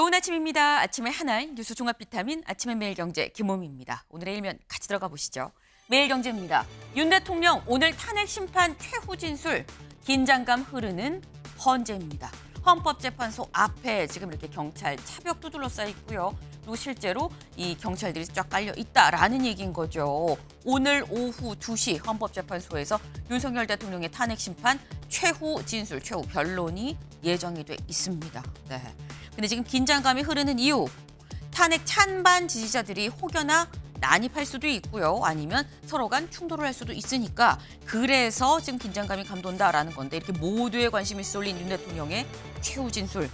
좋은 아침입니다. 아침의 하나인 뉴스 종합 비타민 아침의 매일경제 김호미입니다. 오늘의 일면 같이 들어가 보시죠. 매일경제입니다. 윤 대통령 오늘 탄핵 심판 최후 진술, 긴장감 흐르는 헌재입니다. 헌법재판소 앞에 지금 이렇게 경찰 차벽도 둘러싸여 있고요. 그리고 실제로 이 경찰들이 쫙 깔려 있다라는 얘기인 거죠. 오늘 오후 2시 헌법재판소에서 윤석열 대통령의 탄핵 심판 최후 진술, 최후 변론이 예정이 돼 있습니다. 네. 근데 지금 긴장감이 흐르는 이유, 탄핵 찬반 지지자들이 혹여나 난입할 수도 있고요. 아니면 서로 간 충돌을 할 수도 있으니까 그래서 지금 긴장감이 감돈다라는 건데 이렇게 모두의 관심이 쏠린 윤 대통령의 최후 진술.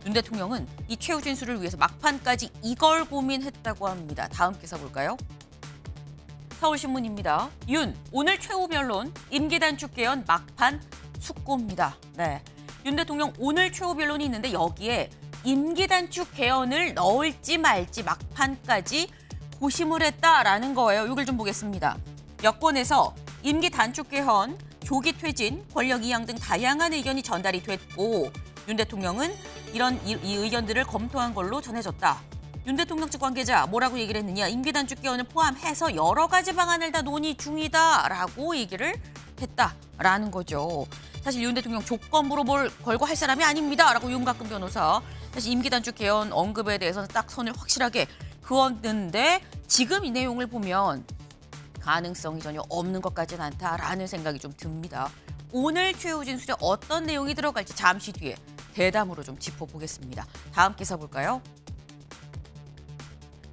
윤 대통령은 이 최후 진술을 위해서 막판까지 이걸 고민했다고 합니다. 다음 기사 볼까요? 서울신문입니다. 윤, 오늘 최후 변론, 임기 단축 개헌 막판 숙고입니다. 네, 윤 대통령 오늘 최후 변론이 있는데 여기에 임기 단축 개헌을 넣을지 말지 막판까지 고심을 했다라는 거예요. 이걸 좀 보겠습니다. 여권에서 임기 단축 개헌, 조기 퇴진, 권력 이양 등 다양한 의견이 전달이 됐고 윤 대통령은 이 의견들을 검토한 걸로 전해졌다. 윤 대통령 측 관계자 뭐라고 얘기를 했느냐. 임기 단축 개헌을 포함해서 여러 가지 방안을 다 논의 중이다라고 얘기를 했다라는 거죠. 사실 윤 대통령 조건부로 뭘 걸고 할 사람이 아닙니다라고 윤곽근 변호사. 사실 임기 단축 개헌 언급에 대해서는 딱 선을 확실하게 그었는데 지금 이 내용을 보면 가능성이 전혀 없는 것 같지는 않다라는 생각이 좀 듭니다. 오늘 최후 진술에 어떤 내용이 들어갈지 잠시 뒤에 대담으로 좀 짚어보겠습니다. 다음 기사 볼까요?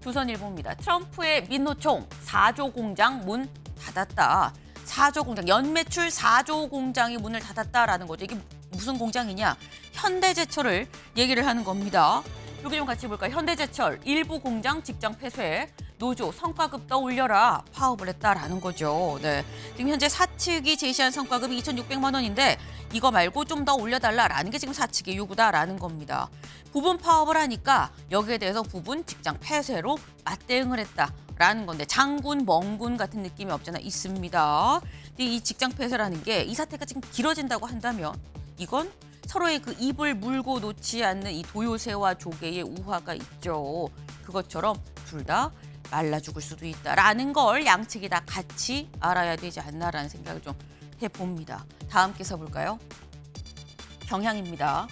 조선일보입니다. 트럼프의 민노총 4조 공장 문 닫았다. 4조 공장, 연매출 4조 공장이 문을 닫았다라는 거죠. 이게 무슨 공장이냐? 현대제철을 얘기를 하는 겁니다. 여기 좀 같이 볼까요? 현대제철 일부 공장 직장 폐쇄, 노조 성과급 더 올려라 파업을 했다라는 거죠. 네, 지금 현재 사측이 제시한 성과급이 2,600만 원인데 이거 말고 좀 더 올려달라라는 게 지금 사측의 요구다라는 겁니다. 부분 파업을 하니까 여기에 대해서 부분 직장 폐쇄로 맞대응을 했다라는 건데 장군, 멍군 같은 느낌이 없잖아 있습니다. 이 직장 폐쇄라는 게 이 사태가 지금 길어진다고 한다면 이건 서로의 그 입을 물고 놓지 않는 이 도요새와 조개의 우화가 있죠. 그것처럼 둘 다 말라 죽을 수도 있다라는 걸 양측이 다 같이 알아야 되지 않나라는 생각을 좀 해봅니다. 다음 기사 볼까요? 경향입니다.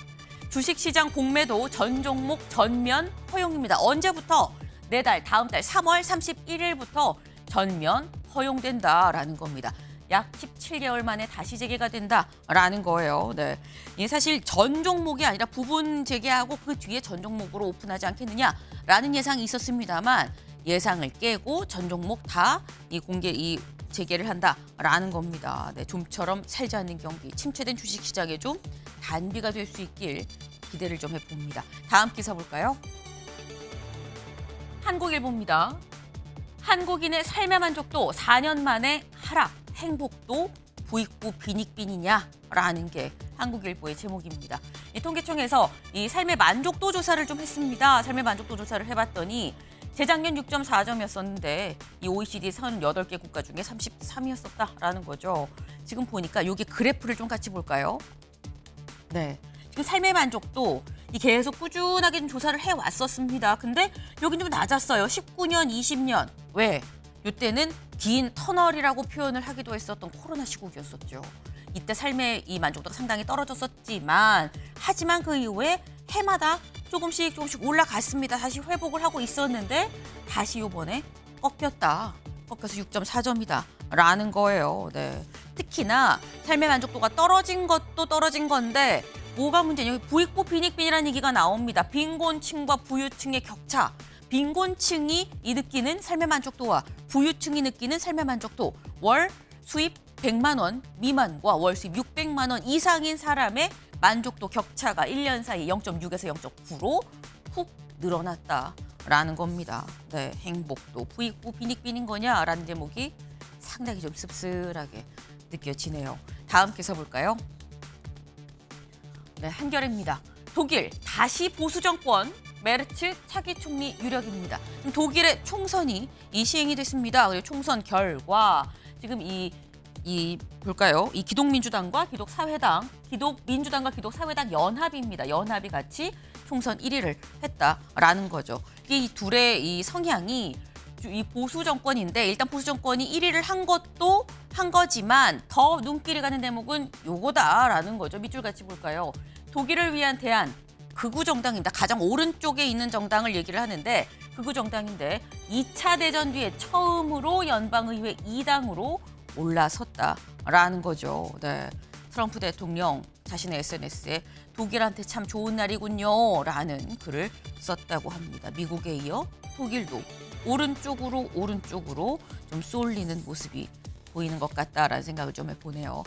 주식시장 공매도 전 종목 전면 허용입니다. 언제부터? 내달 다음 달 3월 31일부터 전면 허용된다라는 겁니다. 약 17개월 만에 다시 재개가 된다라는 거예요. 네, 이게 사실 전 종목이 아니라 부분 재개하고 그 뒤에 전 종목으로 오픈하지 않겠느냐라는 예상이 있었습니다만 예상을 깨고 전 종목 다 재개를 한다라는 겁니다. 네, 좀처럼 살지 않는 경기, 침체된 주식시장에 좀 단비가 될 수 있길 기대를 좀 해봅니다. 다음 기사 볼까요? 한국일보입니다. 한국인의 삶의 만족도 4년 만에 하락. 행복도 부익부 빈익빈이냐라는 게 한국일보의 제목입니다. 이 통계청에서 이 삶의 만족도 조사를 좀 했습니다. 삶의 만족도 조사를 해봤더니 재작년 6.4점이었었는데 이 OECD 38개 국가 중에 33위였었다라는 거죠. 지금 보니까 여기 그래프를 좀 같이 볼까요? 네, 지금 삶의 만족도 계속 꾸준하게 좀 조사를 해왔었습니다. 근데 여긴 좀 낮았어요. 19년, 20년. 왜? 이때는 긴 터널이라고 표현을 하기도 했었던 코로나 시국이었었죠. 이때 삶의 이 만족도가 상당히 떨어졌었지만 하지만 그 이후에 해마다 조금씩 올라갔습니다. 다시 회복을 하고 있었는데 다시 이번에 꺾였다. 꺾여서 6.4점이다라는 거예요. 네. 특히나 삶의 만족도가 떨어진 것도 떨어진 건데 뭐가 문제냐? 부익부 빈익빈이라는 얘기가 나옵니다. 빈곤층과 부유층의 격차. 빈곤층이 느끼는 삶의 만족도와 부유층이 느끼는 삶의 만족도, 월 수입 100만 원 미만과 월 수입 600만 원 이상인 사람의 만족도 격차가 1년 사이 0.6에서 0.9로 훅 늘어났다라는 겁니다. 네, 행복도 부익부 빈익빈인 거냐라는 제목이 상당히 좀 씁쓸하게 느껴지네요. 다음 기사 볼까요? 네, 한겨레입니다. 독일 다시 보수 정권. 메르츠 차기 총리 유력입니다. 독일의 총선이 시행이 됐습니다. 그리고 총선 결과 지금 볼까요? 이 기독민주당과 기독사회당 연합입니다. 연합이 같이 총선 1위를 했다라는 거죠. 이 둘의 이 성향이 이 보수 정권인데 일단 보수 정권이 1위를 한 것도 한 거지만 더 눈길이 가는 대목은 요거다라는 거죠. 밑줄 같이 볼까요? 독일을 위한 대안, 극우 정당입니다. 가장 오른쪽에 있는 정당을 얘기를 하는데 극우 정당인데 2차 대전 뒤에 처음으로 연방의회 2당으로 올라섰다라는 거죠. 네. 트럼프 대통령 자신의 SNS에 독일한테 참 좋은 날이군요 라는 글을 썼다고 합니다. 미국에 이어 독일도 오른쪽으로 좀 쏠리는 모습이 보이는 것 같다라는 생각을 좀 해보네요.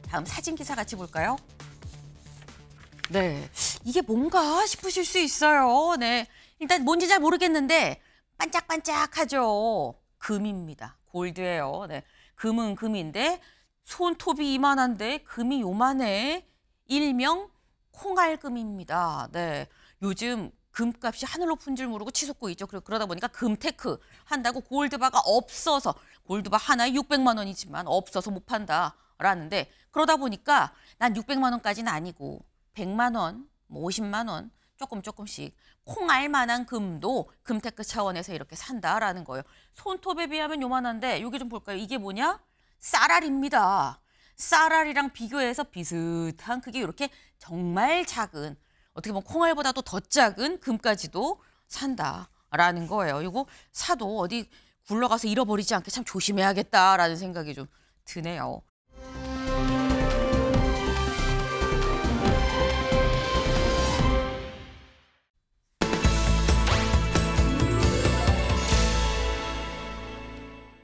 다음 사진 기사 같이 볼까요? 네, 이게 뭔가 싶으실 수 있어요. 네, 일단 뭔지 잘 모르겠는데 반짝반짝하죠. 금입니다. 골드예요. 네, 금은 금인데 손톱이 이만한데 금이 요만해. 일명 콩알금입니다. 네, 요즘 금값이 하늘 높은 줄 모르고 치솟고 있죠. 그러다 보니까 금테크 한다고 골드바가 없어서 골드바 하나에 600만 원이지만 없어서 못 판다라는데 그러다 보니까 난 600만 원까지는 아니고 100만 원, 뭐 50만 원 조금씩 콩알만한 금도 금테크 차원에서 이렇게 산다라는 거예요. 손톱에 비하면 요만한데 여기 좀 볼까요? 이게 뭐냐? 쌀알입니다. 쌀알이랑 비교해서 비슷한 크기 이렇게 정말 작은 어떻게 보면 콩알보다도 더 작은 금까지도 산다라는 거예요. 이거 사도 어디 굴러가서 잃어버리지 않게 참 조심해야겠다라는 생각이 좀 드네요.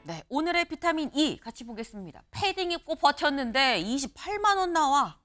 네, 오늘의 비타민 E 같이 보겠습니다. 패딩 입고 버텼는데 28만 원 나와.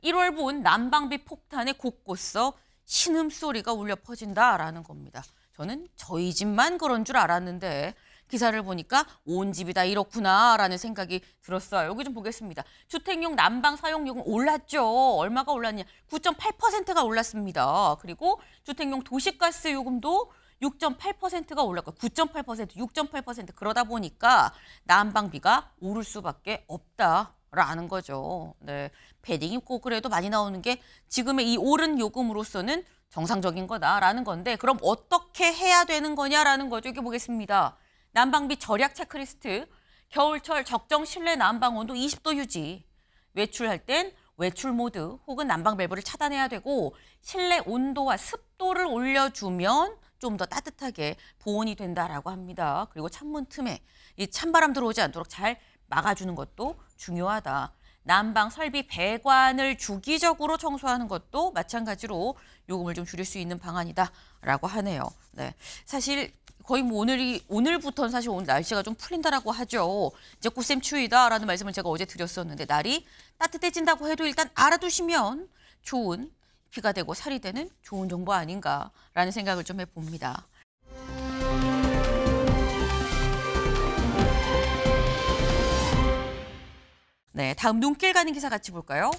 1월 분 난방비 폭탄에 곳곳서 신음소리가 울려 퍼진다라는 겁니다. 저는 저희 집만 그런 줄 알았는데 기사를 보니까 온 집이 다 이렇구나라는 생각이 들었어요. 여기 좀 보겠습니다. 주택용 난방 사용료는 올랐죠. 얼마가 올랐냐? 9.8%가 올랐습니다. 그리고 주택용 도시가스 요금도 6.8%가 올랐고 9.8%, 6.8% 그러다 보니까 난방비가 오를 수밖에 없다라는 거죠. 네, 패딩 입고 그래도 많이 나오는 게 지금의 이 오른 요금으로서는 정상적인 거다라는 건데 그럼 어떻게 해야 되는 거냐라는 거죠. 여기 보겠습니다. 난방비 절약 체크리스트, 겨울철 적정 실내 난방 온도 20도 유지, 외출할 땐 외출 모드 혹은 난방 밸브를 차단해야 되고 실내 온도와 습도를 올려주면 좀 더 따뜻하게 보온이 된다라고 합니다. 그리고 창문 틈에 이 찬바람 들어오지 않도록 잘 막아주는 것도 중요하다. 난방 설비 배관을 주기적으로 청소하는 것도 마찬가지로 요금을 좀 줄일 수 있는 방안이다라고 하네요. 네, 사실 거의 뭐 오늘부터는 사실 오늘 날씨가 좀 풀린다라고 하죠. 이제 꽃샘추위다라는 말씀을 제가 어제 드렸었는데 날이 따뜻해진다고 해도 일단 알아두시면 좋은 비가 되고 살이 되는 좋은 정보 아닌가라는 생각을 좀 해봅니다. 네, 다음 눈길 가는 기사 같이 볼까요?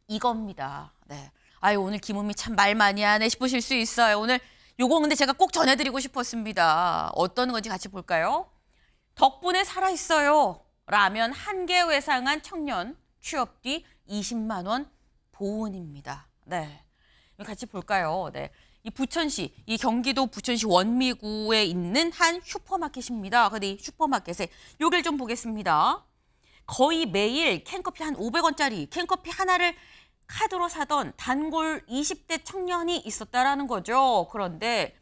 이겁니다. 네, 아유 오늘 김은미 참 말 많이 하네 싶으실 수 있어요. 오늘 요거 근데 제가 꼭 전해드리고 싶었습니다. 어떤 건지 같이 볼까요? 덕분에 살아있어요. 라면 한 개 외상한 청년 취업 뒤 20만 원 보훈입니다. 네, 같이 볼까요? 네, 이 부천시, 이 경기도 부천시 원미구에 있는 한 슈퍼마켓입니다. 근데 이 슈퍼마켓에 요길 좀 보겠습니다. 거의 매일 캔커피 한 500원짜리 캔커피 하나를 카드로 사던 단골 20대 청년이 있었다라는 거죠. 그런데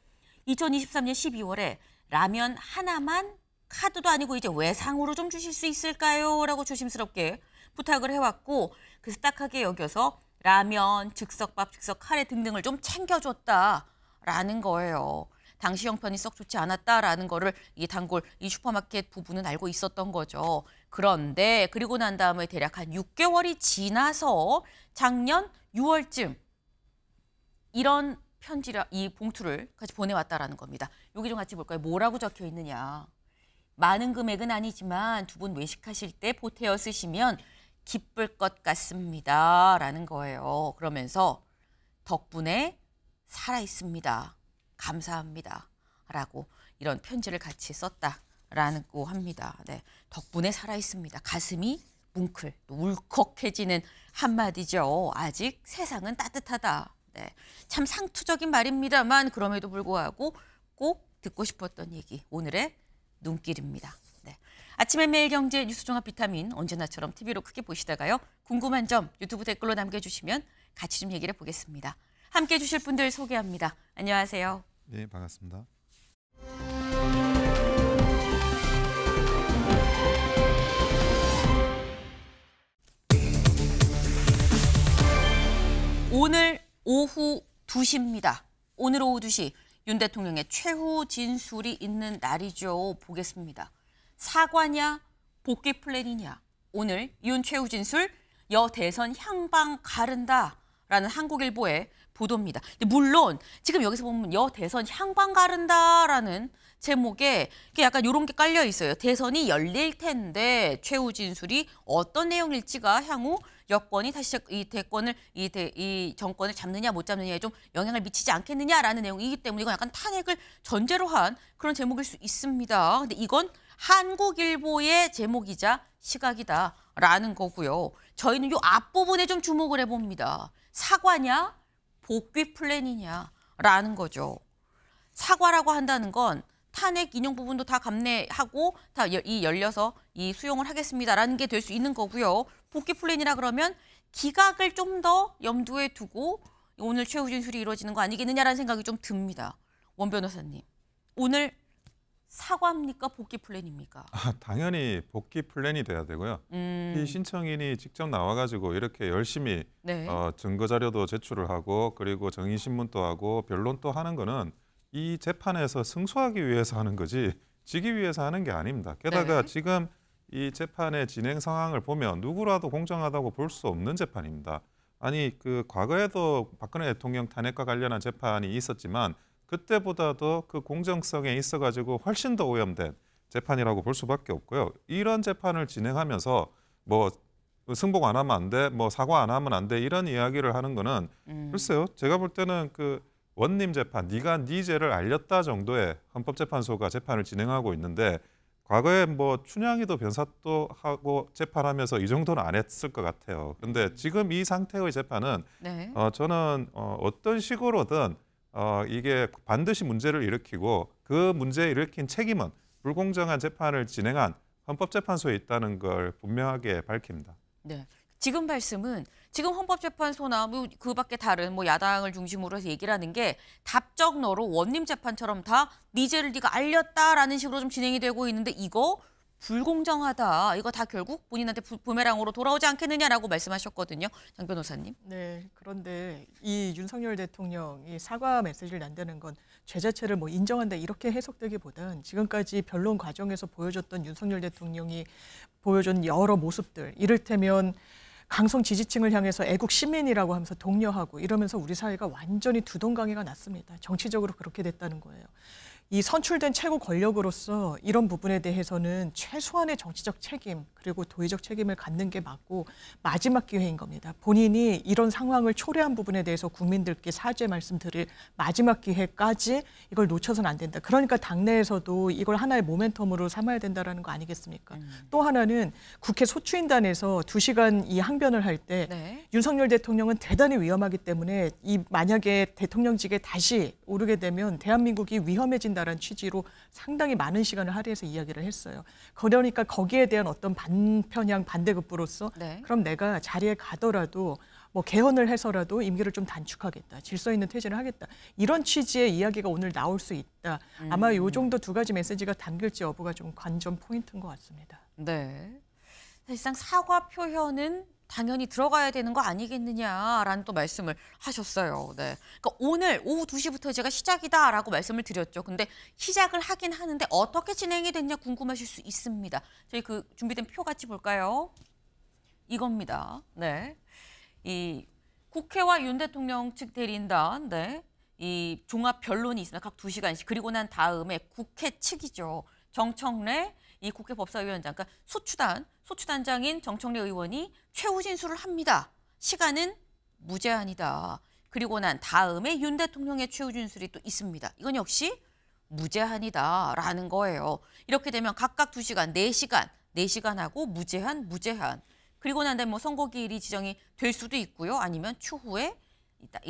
2023년 12월에 라면 하나만 카드도 아니고 이제 외상으로 좀 주실 수 있을까요? 라고 조심스럽게 부탁을 해왔고 그래서 딱하게 여겨서 라면, 즉석밥, 즉석 카레 등등을 좀 챙겨줬다라는 거예요. 당시 형편이 썩 좋지 않았다라는 거를 이 단골, 이 슈퍼마켓 부부는 알고 있었던 거죠. 그런데 그리고 난 다음에 대략 한 6개월이 지나서 작년 6월쯤 이런 편지를, 이 봉투를 같이 보내왔다라는 겁니다. 여기 좀 같이 볼까요? 뭐라고 적혀 있느냐. 많은 금액은 아니지만 두 분 외식하실 때 보태어 쓰시면 기쁠 것 같습니다. 라는 거예요. 그러면서 덕분에 살아있습니다. 감사합니다. 라고 이런 편지를 같이 썼다라는 라고 합니다. 네, 덕분에 살아있습니다. 가슴이 뭉클, 또 울컥해지는 한마디죠. 아직 세상은 따뜻하다. 네, 참 상투적인 말입니다만 그럼에도 불구하고 꼭 듣고 싶었던 얘기, 오늘의 눈길입니다. 네, 아침의 매일경제 뉴스종합 비타민 언제나처럼 TV로 크게 보시다가요. 궁금한 점 유튜브 댓글로 남겨주시면 같이 좀 얘기를 해보겠습니다. 함께해 주실 분들 소개합니다. 안녕하세요. 네, 반갑습니다. 오늘 오후 2시입니다. 오늘 오후 2시 윤 대통령의 최후 진술이 있는 날이죠. 보겠습니다. 사과냐 복귀 플랜이냐. 오늘 윤 최후 진술 여 대선 향방 가른다라는 한국일보의 보도입니다. 물론 지금 여기서 보면 여 대선 향방 가른다라는 제목에 약간 이런 게 깔려 있어요. 대선이 열릴 텐데 최후 진술이 어떤 내용일지가 향후 여권이 다시 이 정권을 잡느냐 못 잡느냐에 좀 영향을 미치지 않겠느냐라는 내용이기 때문에 이건 약간 탄핵을 전제로 한 그런 제목일 수 있습니다. 근데 이건 한국일보의 제목이자 시각이다라는 거고요. 저희는 이 앞부분에 좀 주목을 해봅니다. 사과냐 복귀 플랜이냐라는 거죠. 사과라고 한다는 건 탄핵 인용 부분도 다 감내하고 다 열려서 이 수용을 하겠습니다라는 게 될 수 있는 거고요. 복귀 플랜이라 그러면 기각을 좀 더 염두에 두고 오늘 최후 진술이 이루어지는 거 아니겠느냐라는 생각이 좀 듭니다. 원 변호사님, 오늘 사과입니까? 복귀 플랜입니까? 당연히 복귀 플랜이 돼야 되고요. 이 신청인이 직접 나와가지고 이렇게 열심히 네. 증거 자료도 제출을 하고 그리고 정인신문도 하고 변론도 하는 거는 이 재판에서 승소하기 위해서 하는 거지 지기 위해서 하는 게 아닙니다. 게다가 네. 지금 이 재판의 진행 상황을 보면 누구라도 공정하다고 볼 수 없는 재판입니다. 아니 그 과거에도 박근혜 대통령 탄핵과 관련한 재판이 있었지만 그때보다도 그 공정성에 있어가지고 훨씬 더 오염된 재판이라고 볼 수밖에 없고요. 이런 재판을 진행하면서 뭐 승복 안 하면 안 돼, 뭐 사과 안 하면 안 돼 이런 이야기를 하는 거는 글쎄요. 제가 볼 때는 그 원님 재판, 네가 네 죄를 알렸다 정도의 헌법재판소가 재판을 진행하고 있는데 과거에 뭐 춘향이도 변사도 하고 재판하면서 이 정도는 안 했을 것 같아요. 근데 지금 이 상태의 재판은 네. 저는 어떤 식으로든 이게 반드시 문제를 일으키고 그 문제에 일으킨 책임은 불공정한 재판을 진행한 헌법재판소에 있다는 걸 분명하게 밝힙니다. 네. 지금 말씀은 지금 헌법재판소나 뭐 그 밖에 다른 뭐 야당을 중심으로 해서 얘기를 하는 게 답정너로 원님 재판처럼 다 네 죄를 네가 알렸다라는 식으로 좀 진행이 되고 있는데 이거 불공정하다. 이거 다 결국 본인한테 부메랑으로 돌아오지 않겠느냐라고 말씀하셨거든요. 장 변호사님. 네, 그런데 이 윤석열 대통령이 사과 메시지를 난다는 건 죄 자체를 뭐 인정한다 이렇게 해석되기보단 지금까지 변론 과정에서 보여줬던 윤석열 대통령이 보여준 여러 모습들, 이를테면 강성 지지층을 향해서 애국 시민이라고 하면서 독려하고 이러면서 우리 사회가 완전히 두동강이가 났습니다. 정치적으로 그렇게 됐다는 거예요. 이 선출된 최고 권력으로서 이런 부분에 대해서는 최소한의 정치적 책임 그리고 도의적 책임을 갖는 게 맞고 마지막 기회인 겁니다. 본인이 이런 상황을 초래한 부분에 대해서 국민들께 사죄 말씀드릴 마지막 기회까지 이걸 놓쳐서는 안 된다. 그러니까 당내에서도 이걸 하나의 모멘텀으로 삼아야 된다는 거 아니겠습니까? 또 하나는 국회 소추인단에서 2시간 이 항변을 할 때 네. 윤석열 대통령은 대단히 위험하기 때문에 이 만약에 대통령직에 다시 오르게 되면 대한민국이 위험해진다는 취지로 상당히 많은 시간을 할애해서 이야기를 했어요. 그러니까 거기에 대한 어떤 반편향 반대급부로서 네. 그럼 내가 자리에 가더라도 뭐 개헌을 해서라도 임기를 좀 단축하겠다. 질서 있는 퇴진을 하겠다. 이런 취지의 이야기가 오늘 나올 수 있다. 아마 이 정도 두 가지 메시지가 담길지 여부가 좀 관전 포인트인 것 같습니다. 네. 사실상 사과 표현은 당연히 들어가야 되는 거 아니겠느냐라는 또 말씀을 하셨어요. 네. 그러니까 오늘 오후 2시부터 제가 시작이다라고 말씀을 드렸죠. 근데 시작을 하긴 하는데 어떻게 진행이 됐냐 궁금하실 수 있습니다. 저희 그 준비된 표 같이 볼까요? 이겁니다. 네. 이 국회와 윤 대통령 측 대리인단, 네. 이 종합 변론이 있습니다. 각 2시간씩. 그리고 난 다음에 국회 측이죠. 정청래 이 국회 법사위원장, 그러니까 소추단장인 정청래 의원이 최후 진술을 합니다. 시간은 무제한이다. 그리고 난 다음에 윤 대통령의 최후 진술이 또 있습니다. 이건 역시 무제한이다라는 거예요. 이렇게 되면 각각 2시간, 4시간, 4시간하고 무제한, 무제한. 그리고 난 다음에 뭐 선고기일이 지정이 될 수도 있고요. 아니면 추후에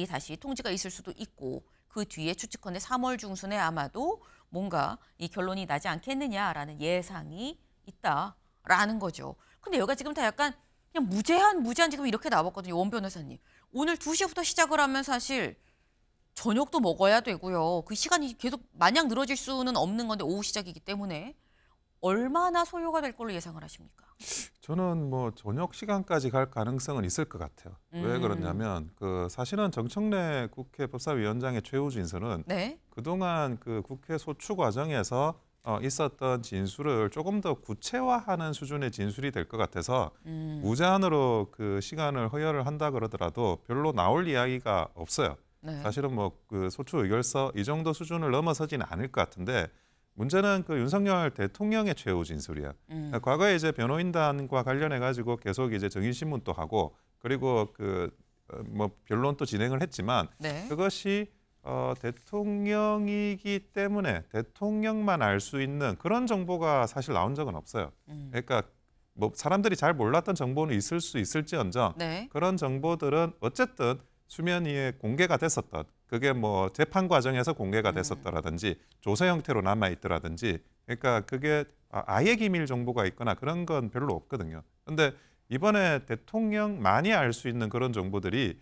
다시 통지가 있을 수도 있고 그 뒤에 추측컨대 3월 중순에 아마도 뭔가 이 결론이 나지 않겠느냐라는 예상이 있다라는 거죠. 근데 여기가 지금 다 약간 그냥 무제한 지금 이렇게 나왔거든요. 원 변호사님. 오늘 2시부터 시작을 하면 사실 저녁도 먹어야 되고요. 그 시간이 계속 마냥 늘어질 수는 없는 건데 오후 시작이기 때문에 얼마나 소요가 될 걸로 예상을 하십니까? 저는 뭐 저녁 시간까지 갈 가능성은 있을 것 같아요. 왜 그러냐면 그 사실은 정청래 국회 법사위원장의 최후 진술은 네. 그동안 그 국회 소추 과정에서 있었던 진술을 조금 더 구체화하는 수준의 진술이 될 것 같아서 무제한으로 그 시간을 허여를 한다 그러더라도 별로 나올 이야기가 없어요. 네. 사실은 뭐 그 소추 의결서 이 정도 수준을 넘어서지는 않을 것 같은데 문제는 그 윤석열 대통령의 최후 진술이야. 과거에 이제 변호인단과 관련해 가지고 계속 이제 정인신문도 하고 그리고 그 뭐 변론 또 진행을 했지만 네. 그것이 대통령이기 때문에 대통령만 알 수 있는 그런 정보가 사실 나온 적은 없어요. 그러니까 뭐 사람들이 잘 몰랐던 정보는 있을 수 있을지언정 네. 그런 정보들은 어쨌든 수면 위에 공개가 됐었던 그게 뭐 재판 과정에서 공개가 됐었더라든지 조서 형태로 남아 있더라든지 그러니까 그게 아예 기밀 정보가 있거나 그런 건 별로 없거든요. 근데 이번에 대통령만이 알 수 있는 그런 정보들이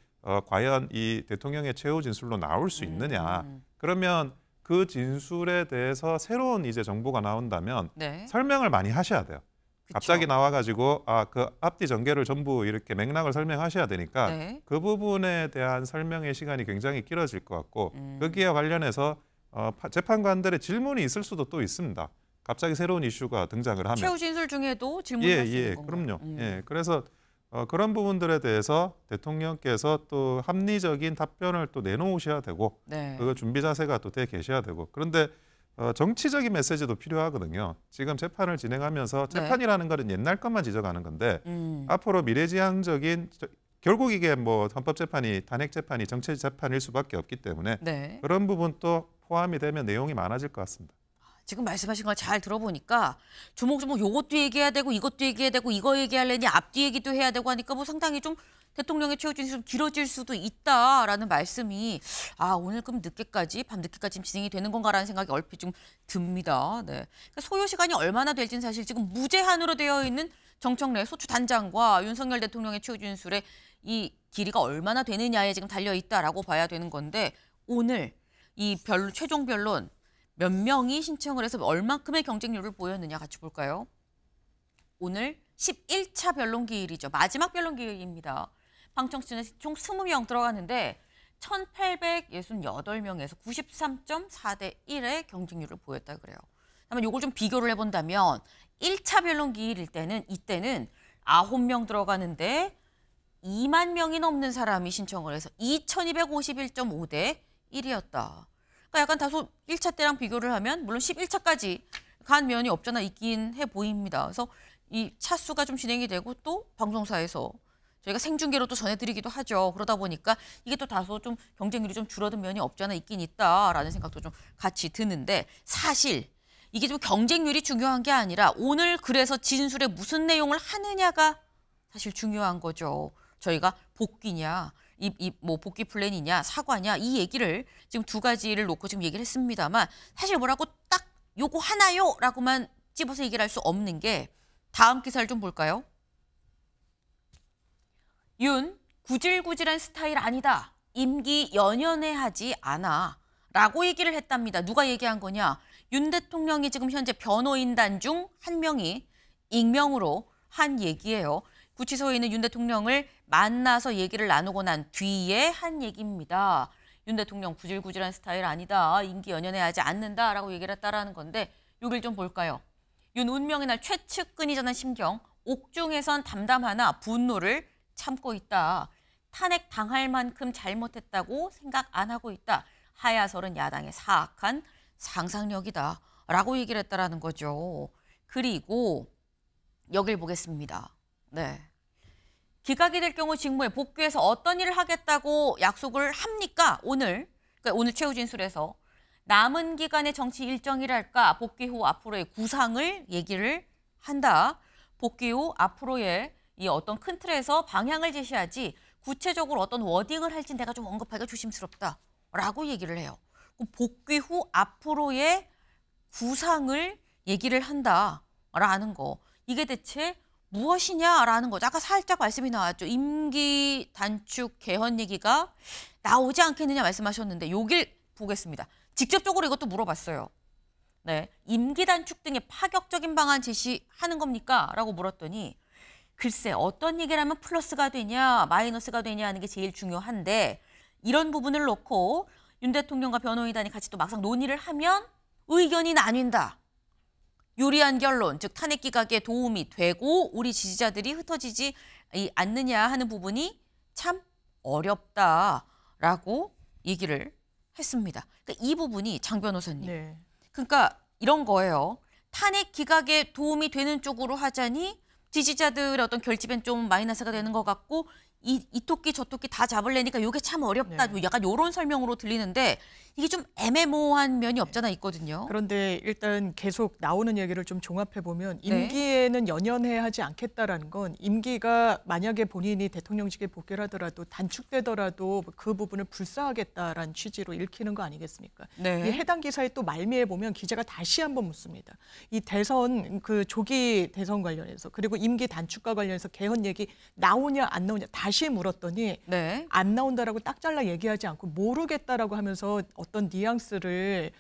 과연 이 대통령의 최후 진술로 나올 수 있느냐? 그러면 그 진술에 대해서 새로운 이제 정보가 나온다면 네. 설명을 많이 하셔야 돼요. 그쵸. 갑자기 나와가지고 그 앞뒤 전개를 전부 이렇게 맥락을 설명하셔야 되니까 네. 그 부분에 대한 설명의 시간이 굉장히 길어질 것 같고 거기에 관련해서 재판관들의 질문이 있을 수도 또 있습니다. 갑자기 새로운 이슈가 등장을 하면. 최후 진술 중에도 질문할 수 있는 건가요? 그럼요. 예, 그래서 그런 부분들에 대해서 대통령께서 또 합리적인 답변을 또 내놓으셔야 되고 네. 그 준비 자세가 또 돼 계셔야 되고 그런데 정치적인 메시지도 필요하거든요. 지금 재판을 진행하면서 네. 재판이라는 것은 옛날 것만 지적하는 건데 앞으로 미래지향적인 결국 이게 뭐 헌법재판이 탄핵재판이 정치재판일 수밖에 없기 때문에 네. 그런 부분도 포함이 되면 내용이 많아질 것 같습니다. 지금 말씀하신 걸 잘 들어보니까 조목조목 요것도 얘기해야 되고 이것도 얘기해야 되고 이거 얘기하려니 앞뒤 얘기도 해야 되고 하니까 뭐 상당히 좀 대통령의 최후 진술이 좀 길어질 수도 있다라는 말씀이 오늘 그럼 늦게까지 밤늦게까지 지금 진행이 되는 건가라는 생각이 얼핏 좀 듭니다. 네. 그러니까 소요 시간이 얼마나 될지는 사실 지금 무제한으로 되어 있는 정청래 소추 단장과 윤석열 대통령의 최후 진술의 이 길이가 얼마나 되느냐에 지금 달려 있다라고 봐야 되는 건데 오늘 이 최종 변론 몇 명이 신청을 해서 얼만큼의 경쟁률을 보였느냐 같이 볼까요? 오늘 11차 변론 기일이죠. 마지막 변론 기일입니다. 방청진에 총 20명 들어갔는데 1,868명에서 93.4대 1의 경쟁률을 보였다 그래요. 그러면 이걸 좀 비교를 해본다면 1차 변론 기일일 때는 이때는 9명 들어가는데 2만 명이 넘는 사람이 신청을 해서 2,251.5대 1이었다. 그러니까 약간 다소 1차 때랑 비교를 하면 물론 11차까지 간 면이 없잖아 있긴 해 보입니다. 그래서 이 차수가 좀 진행이 되고 또 방송사에서 저희가 생중계로 또 전해드리기도 하죠. 그러다 보니까 이게 또 다소 좀 경쟁률이 좀 줄어든 면이 없지 않아 있긴 있다라는 생각도 좀 같이 드는데 사실 이게 좀 경쟁률이 중요한 게 아니라 오늘 그래서 진술에 무슨 내용을 하느냐가 사실 중요한 거죠. 저희가 복귀냐, 뭐 복귀 플랜이냐, 사과냐 이 얘기를 지금 두 가지를 놓고 지금 얘기를 했습니다만 사실 뭐라고 딱 요거 하나요라고만 집어서 얘기를 할 수 없는 게 다음 기사를 좀 볼까요? 윤 구질구질한 스타일 아니다. 임기 연연해 하지 않아. 라고 얘기를 했답니다. 누가 얘기한 거냐? 윤 대통령이 지금 현재 변호인단 중 한 명이 익명으로 한 얘기예요. 구치소에 있는 윤 대통령을 만나서 얘기를 나누고 난 뒤에 한 얘기입니다. 윤 대통령 구질구질한 스타일 아니다. 임기 연연해 하지 않는다라고 얘기를 했다라는 건데 여길 좀 볼까요? 윤 운명의 날 최측근이 전한 심경. 옥중에선 담담하나 분노를 참고 있다. 탄핵 당할 만큼 잘못했다고 생각 안 하고 있다. 하야설은 야당의 사악한 상상력이다. 라고 얘기를 했다라는 거죠. 그리고 여길 보겠습니다. 네. 기각이 될 경우 직무에 복귀해서 어떤 일을 하겠다고 약속을 합니까? 오늘. 그러니까 오늘 최후 진술에서 남은 기간의 정치 일정이랄까 복귀 후 앞으로의 구상을 얘기를 한다. 복귀 후 앞으로의 이 어떤 큰 틀에서 방향을 제시하지 구체적으로 어떤 워딩을 할지 내가 좀 언급하기가 조심스럽다라고 얘기를 해요. 복귀 후 앞으로의 구상을 얘기를 한다라는 거. 이게 대체 무엇이냐라는 거죠. 아까 살짝 말씀이 나왔죠. 임기 단축 개헌 얘기가 나오지 않겠느냐 말씀하셨는데 여길 보겠습니다. 직접적으로 이것도 물어봤어요. 네, 임기 단축 등의 파격적인 방안 제시하는 겁니까? 라고 물었더니 글쎄 어떤 얘기를 하면 플러스가 되냐 마이너스가 되냐 하는 게 제일 중요한데 이런 부분을 놓고 윤 대통령과 변호인단이 같이 또 막상 논의를 하면 의견이 나뉜다. 유리한 결론, 즉 탄핵 기각에 도움이 되고 우리 지지자들이 흩어지지 않느냐 하는 부분이 참 어렵다라고 얘기를 했습니다. 그러니까 이 부분이 장 변호사님. 네. 그러니까 이런 거예요. 탄핵 기각에 도움이 되는 쪽으로 하자니 지지자들의 어떤 결집엔 좀 마이너스가 되는 것 같고 이 토끼 저 토끼 다 잡으려니까 이게 참 어렵다. 네. 약간 이런 설명으로 들리는데 이게 좀 애매모호한 면이 없잖아 있거든요. 그런데 일단 계속 나오는 얘기를 좀 종합해 보면 네. 임기에는 연연해야 하지 않겠다라는 건 임기가 만약에 본인이 대통령직에 복귀를 하더라도 단축되더라도 그 부분을 불사하겠다라는 취지로 읽히는 거 아니겠습니까? 네. 이 해당 기사에 또 말미에 보면 기자가 다시 한번 묻습니다. 이 대선 그 조기 대선 관련해서 그리고 임기 단축과 관련해서 개헌 얘기 나오냐 안 나오냐 다시 물었더니 네. 안 나온다라고 딱 잘라 얘기하지 않고 모르겠다라고 하면서 어떤 뉘앙스를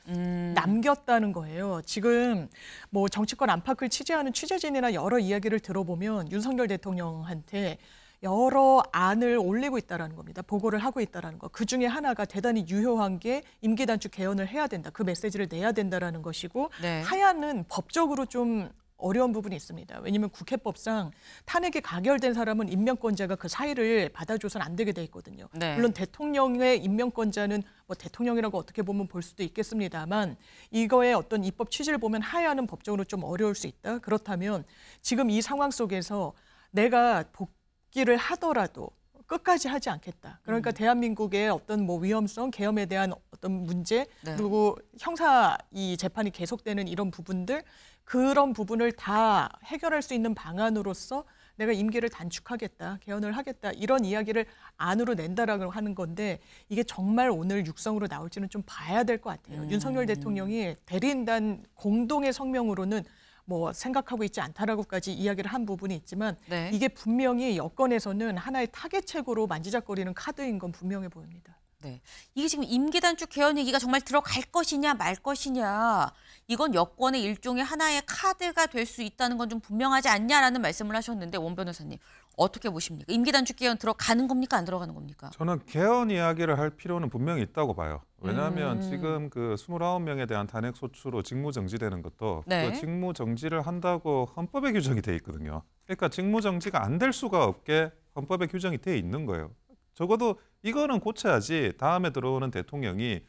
남겼다는 거예요. 지금 뭐 정치권 안팎을 취재하는 취재진이나 여러 이야기를 들어보면 윤석열 대통령한테 여러 안을 올리고 있다는 겁니다. 보고를 하고 있다는 거. 그중에 하나가 대단히 유효한 게 임기 단축 개헌을 해야 된다. 그 메시지를 내야 된다는 것이고 네. 하야는 법적으로 좀 어려운 부분이 있습니다. 왜냐하면 국회법상 탄핵이 가결된 사람은 임명권자가 그 사의를 받아줘서는 안 되게 돼 있거든요. 네. 물론 대통령의 임명권자는 뭐 대통령이라고 어떻게 보면 볼 수도 있겠습니다만 이거의 어떤 입법 취지를 보면 하야는 법적으로 좀 어려울 수 있다. 그렇다면 지금 이 상황 속에서 내가 복귀를 하더라도 끝까지 하지 않겠다. 그러니까 대한민국의 어떤 뭐 위험성, 계엄에 대한 어떤 문제, 네. 그리고 형사 이 재판이 계속되는 이런 부분들, 그런 부분을 다 해결할 수 있는 방안으로서 내가 임기를 단축하겠다, 개헌을 하겠다 이런 이야기를 안으로 낸다라고 하는 건데 이게 정말 오늘 육성으로 나올지는 좀 봐야 될 것 같아요. 윤석열 대통령이 대리인단 공동의 성명으로는 뭐 생각하고 있지 않다라고까지 이야기를 한 부분이 있지만 네. 이게 분명히 여권에서는 하나의 타겟책으로 만지작거리는 카드인 건 분명해 보입니다. 네. 이게 지금 임기 단축 개헌 얘기가 정말 들어갈 것이냐 말 것이냐 이건 여권의 일종의 하나의 카드가 될 수 있다는 건 좀 분명하지 않냐라는 말씀을 하셨는데 원 변호사님 어떻게 보십니까? 임기 단축 개헌 들어가는 겁니까 안 들어가는 겁니까? 저는 개헌 이야기를 할 필요는 분명히 있다고 봐요. 왜냐하면 지금 그 29명에 대한 탄핵 소추로 직무 정지되는 것도 네. 그 직무 정지를 한다고 헌법에 규정이 돼 있거든요. 그러니까 직무 정지가 안 될 수가 없게 헌법에 규정이 돼 있는 거예요. 적어도 이거는 고쳐야지 다음에 들어오는 대통령이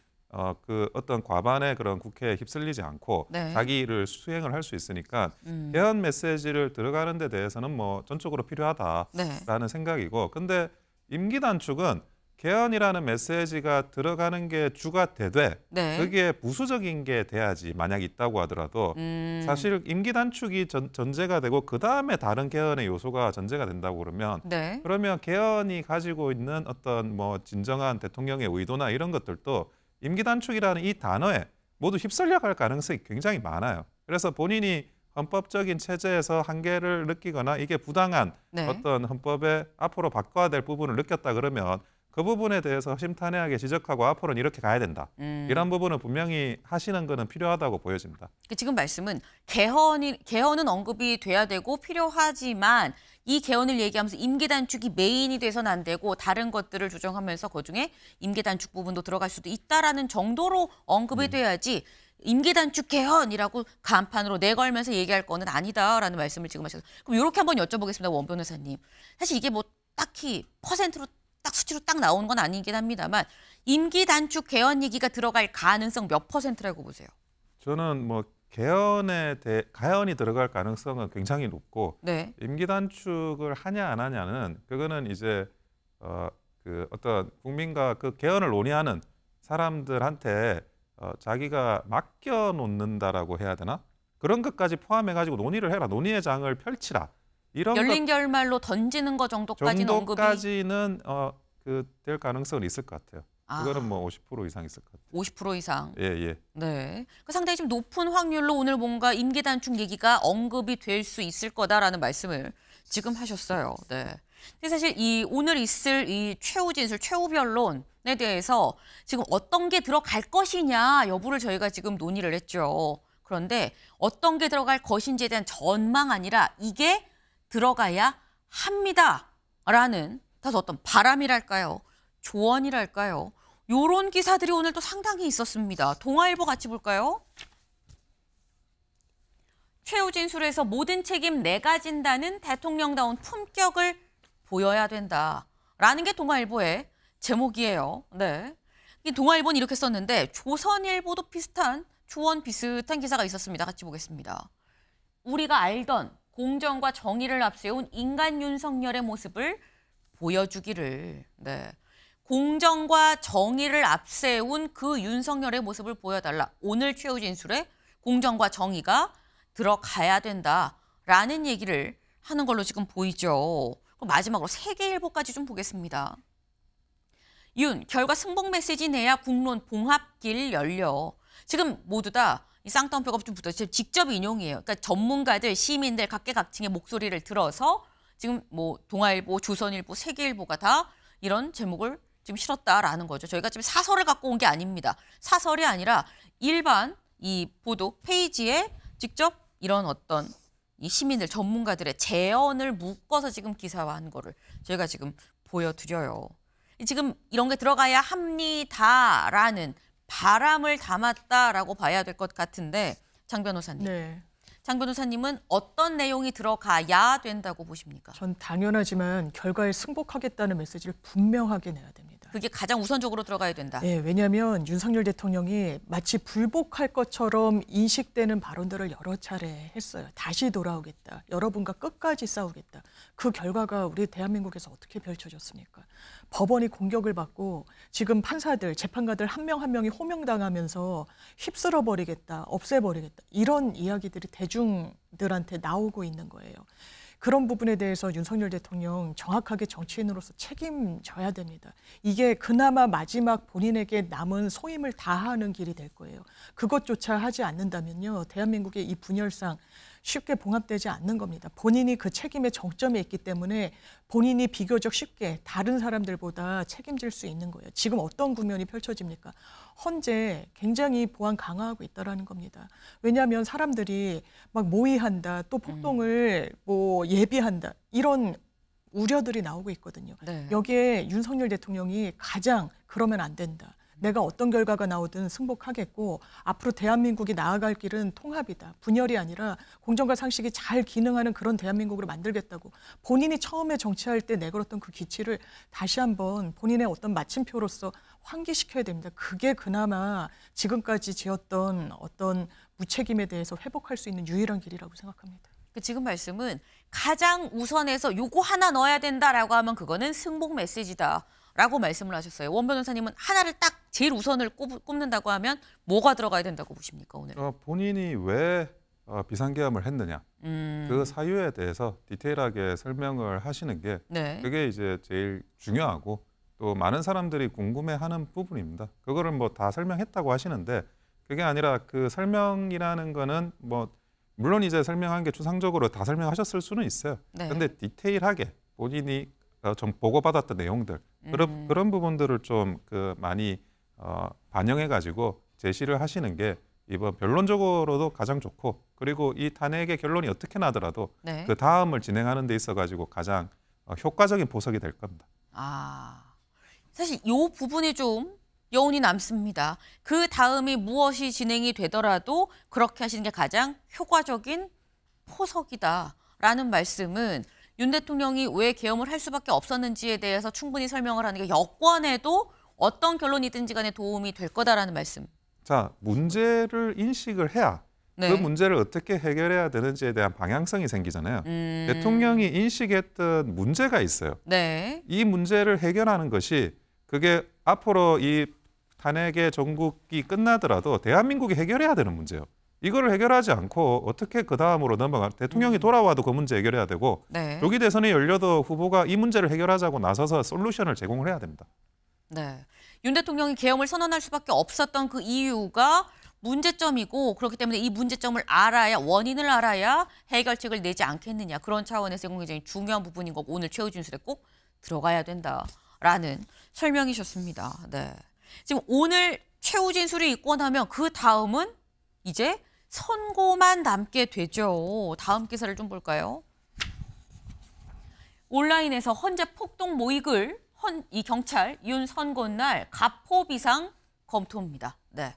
그 어떤 과반의 그런 국회에 휩쓸리지 않고 네. 자기 일을 수행을 할 수 있으니까 개헌 메시지를 들어가는 데 대해서는 뭐 전적으로 필요하다라는 네. 생각이고, 근데 임기 단축은 개헌이라는 메시지가 들어가는 게 주가 되되 네. 그게 부수적인 게 돼야지, 만약 있다고 하더라도 사실 임기 단축이 전제가 되고 그 다음에 다른 개헌의 요소가 전제가 된다고 네. 그러면 개헌이 가지고 있는 어떤 뭐 진정한 대통령의 의도나 이런 것들도 임기 단축이라는 이 단어에 모두 휩쓸려 갈 가능성이 굉장히 많아요. 그래서 본인이 헌법적인 체제에서 한계를 느끼거나 이게 부당한 네. 어떤 헌법에 앞으로 바꿔야 될 부분을 느꼈다 그러면 그 부분에 대해서 허심탄회하게 지적하고 앞으로는 이렇게 가야 된다. 이런 부분은 분명히 하시는 거는 필요하다고 보여집니다. 지금 말씀은 개헌은 언급이 돼야 되고 필요하지만 이 개헌을 얘기하면서 임기 단축이 메인이 돼서는 안 되고 다른 것들을 조정하면서 그중에 임기 단축 부분도 들어갈 수도 있다라는 정도로 언급이 돼야지 임기 단축 개헌이라고 간판으로 내걸면서 얘기할 거는 아니다라는 말씀을 지금 하셔서 그럼 이렇게 한번 여쭤보겠습니다. 원 변호사님. 사실 이게 뭐 딱히 퍼센트로 딱 수치로 딱 나오는 건 아니긴 합니다만 임기 단축 개헌 얘기가 들어갈 가능성 몇 %라고 보세요? 저는 뭐 개헌이 들어갈 가능성은 굉장히 높고 네. 임기 단축을 하냐 안 하냐는 그거는 이제 그 어떤 국민과 그 개헌을 논의하는 사람들한테 자기가 맡겨놓는다라고 해야 되나? 그런 것까지 포함해가지고 논의를 해라. 논의의 장을 펼치라. 이런 열린 결말로 던지는 거 정도까지는 언급이 정도까지는 될 가능성은 있을 것 같아요. 그거는 뭐 50% 이상 있을 것 같아요. 50% 이상. 예, 예. 네. 상당히 좀 높은 확률로 오늘 뭔가 임기 단축 얘기가 언급이 될 수 있을 거다라는 말씀을 지금 하셨어요. 네. 근데 사실 오늘 있을 이 최후 진술, 최후 변론에 대해서 지금 어떤 게 들어갈 것이냐 여부를 저희가 지금 논의를 했죠. 그런데 어떤 게 들어갈 것인지에 대한 전망 아니라 이게 들어가야 합니다라는 다소 어떤 바람이랄까요? 조언이랄까요? 요런 기사들이 오늘 또 상당히 있었습니다. 동아일보 같이 볼까요? 최후 진술에서 모든 책임 내가 진다는 대통령다운 품격을 보여야 된다라는 게 동아일보의 제목이에요. 네. 이 동아일보는 이렇게 썼는데 조선일보도 비슷한 조언 비슷한 기사가 있었습니다. 같이 보겠습니다. 우리가 알던 공정과 정의를 앞세운 인간 윤석열의 모습을 보여주기를. 네. 공정과 정의를 앞세운 그 윤석열의 모습을 보여달라. 오늘 최후 진술에 공정과 정의가 들어가야 된다라는 얘기를 하는 걸로 지금 보이죠. 그럼 마지막으로 세계일보까지 좀 보겠습니다. 윤, 결과 승복 메시지 내야 국론 봉합길 열려. 지금 모두 다 이 쌍따옴표가 좀 붙어서 직접 인용이에요. 그러니까 전문가들, 시민들 각계각층의 목소리를 들어서 지금 뭐 동아일보, 조선일보, 세계일보가 다 이런 제목을 지금 실었다라는 거죠. 저희가 지금 사설을 갖고 온 게 아닙니다. 사설이 아니라 일반 이 보도 페이지에 직접 이런 어떤 이 시민들, 전문가들의 제언을 묶어서 지금 기사화한 거를 저희가 지금 보여드려요. 지금 이런 게 들어가야 합니다라는 바람을 담았다라고 봐야 될 것 같은데 장 변호사님. 네. 장 변호사님은 어떤 내용이 들어가야 된다고 보십니까? 전 당연하지만 결과에 승복하겠다는 메시지를 분명하게 내야 됩니다. 그게 가장 우선적으로 들어가야 된다. 네, 왜냐하면 윤석열 대통령이 마치 불복할 것처럼 인식되는 발언들을 여러 차례 했어요. 다시 돌아오겠다. 여러분과 끝까지 싸우겠다. 그 결과가 우리 대한민국에서 어떻게 펼쳐졌습니까? 법원이 공격을 받고 지금 판사들, 재판관들 한 명 한 명이 호명당하면서 휩쓸어버리겠다, 없애버리겠다. 이런 이야기들이 대중들한테 나오고 있는 거예요. 그런 부분에 대해서 윤석열 대통령 정확하게 정치인으로서 책임져야 됩니다. 이게 그나마 마지막 본인에게 남은 소임을 다하는 길이 될 거예요. 그것조차 하지 않는다면요, 대한민국의 이 분열상 쉽게 봉합되지 않는 겁니다. 본인이 그 책임의 정점에 있기 때문에 본인이 비교적 쉽게 다른 사람들보다 책임질 수 있는 거예요. 지금 어떤 국면이 펼쳐집니까? 헌재 굉장히 보안 강화하고 있다라는 겁니다. 왜냐하면 사람들이 막 모의한다, 또 폭동을 뭐 예비한다, 이런 우려들이 나오고 있거든요. 네. 여기에 윤석열 대통령이 가장 그러면 안 된다. 내가 어떤 결과가 나오든 승복하겠고 앞으로 대한민국이 나아갈 길은 통합이다. 분열이 아니라 공정과 상식이 잘 기능하는 그런 대한민국으로 만들겠다고 본인이 처음에 정치할 때 내걸었던 그 기치를 다시 한번 본인의 어떤 마침표로서 환기시켜야 됩니다. 그게 그나마 지금까지 지었던 어떤 무책임에 대해서 회복할 수 있는 유일한 길이라고 생각합니다. 지금 말씀은 가장 우선해서 요거 하나 넣어야 된다라고 하면 그거는 승복 메시지다라고 말씀을 하셨어요. 원 변호사님은 하나를 딱 제일 우선을 꼽는다고 하면 뭐가 들어가야 된다고 보십니까, 오늘? 본인이 왜 비상계엄을 했느냐, 그 사유에 대해서 디테일하게 설명을 하시는 게 네. 그게 이제 제일 중요하고 또 많은 사람들이 궁금해하는 부분입니다. 그거를 뭐 다 설명했다고 하시는데 그게 아니라 그 설명이라는 거는 뭐 물론 이제 설명한 게 추상적으로 다 설명하셨을 수는 있어요. 네. 근데 디테일하게 본인이 좀 보고받았던 내용들 그런 부분들을 좀 많이 반영해가지고 제시를 하시는 게 이번 변론적으로도 가장 좋고 그리고 이 탄핵의 결론이 어떻게 나더라도 네. 그 다음을 진행하는 데 있어가지고 가장 효과적인 보석이 될 겁니다. 사실 이 부분이 좀 여운이 남습니다. 그 다음이 무엇이 진행이 되더라도 그렇게 하시는 게 가장 효과적인 포석이다라는 말씀은 윤 대통령이 왜 계엄을 할 수밖에 없었는지에 대해서 충분히 설명을 하는 게 여권에도 어떤 결론이든지 간에 도움이 될 거다라는 말씀. 자, 문제를 인식을 해야 네. 그 문제를 어떻게 해결해야 되는지에 대한 방향성이 생기잖아요. 대통령이 인식했던 문제가 있어요. 네. 이 문제를 해결하는 것이 그게 앞으로 이 탄핵의 전국이 끝나더라도 대한민국이 해결해야 되는 문제예요. 이거를 해결하지 않고 어떻게 그 다음으로 넘어가 대통령이 돌아와도 그 문제 해결해야 되고 네. 조기 대선이 열려도 후보가 이 문제를 해결하자고 나서서 솔루션을 제공을 해야 됩니다. 네. 윤 대통령이 계엄을 선언할 수밖에 없었던 그 이유가 문제점이고 그렇기 때문에 이 문제점을 알아야 원인을 알아야 해결책을 내지 않겠느냐. 그런 차원에서 굉장히 중요한 부분인 거고 오늘 최후 진술에 꼭 들어가야 된다라는 설명이셨습니다. 네. 지금 오늘 최후 진술이 있고 나면 그 다음은 이제 선고만 남게 되죠. 다음 기사를 좀 볼까요? 온라인에서 헌재 폭동 모의글 이 경찰 윤 선고날 가포 비상 검토입니다. 네.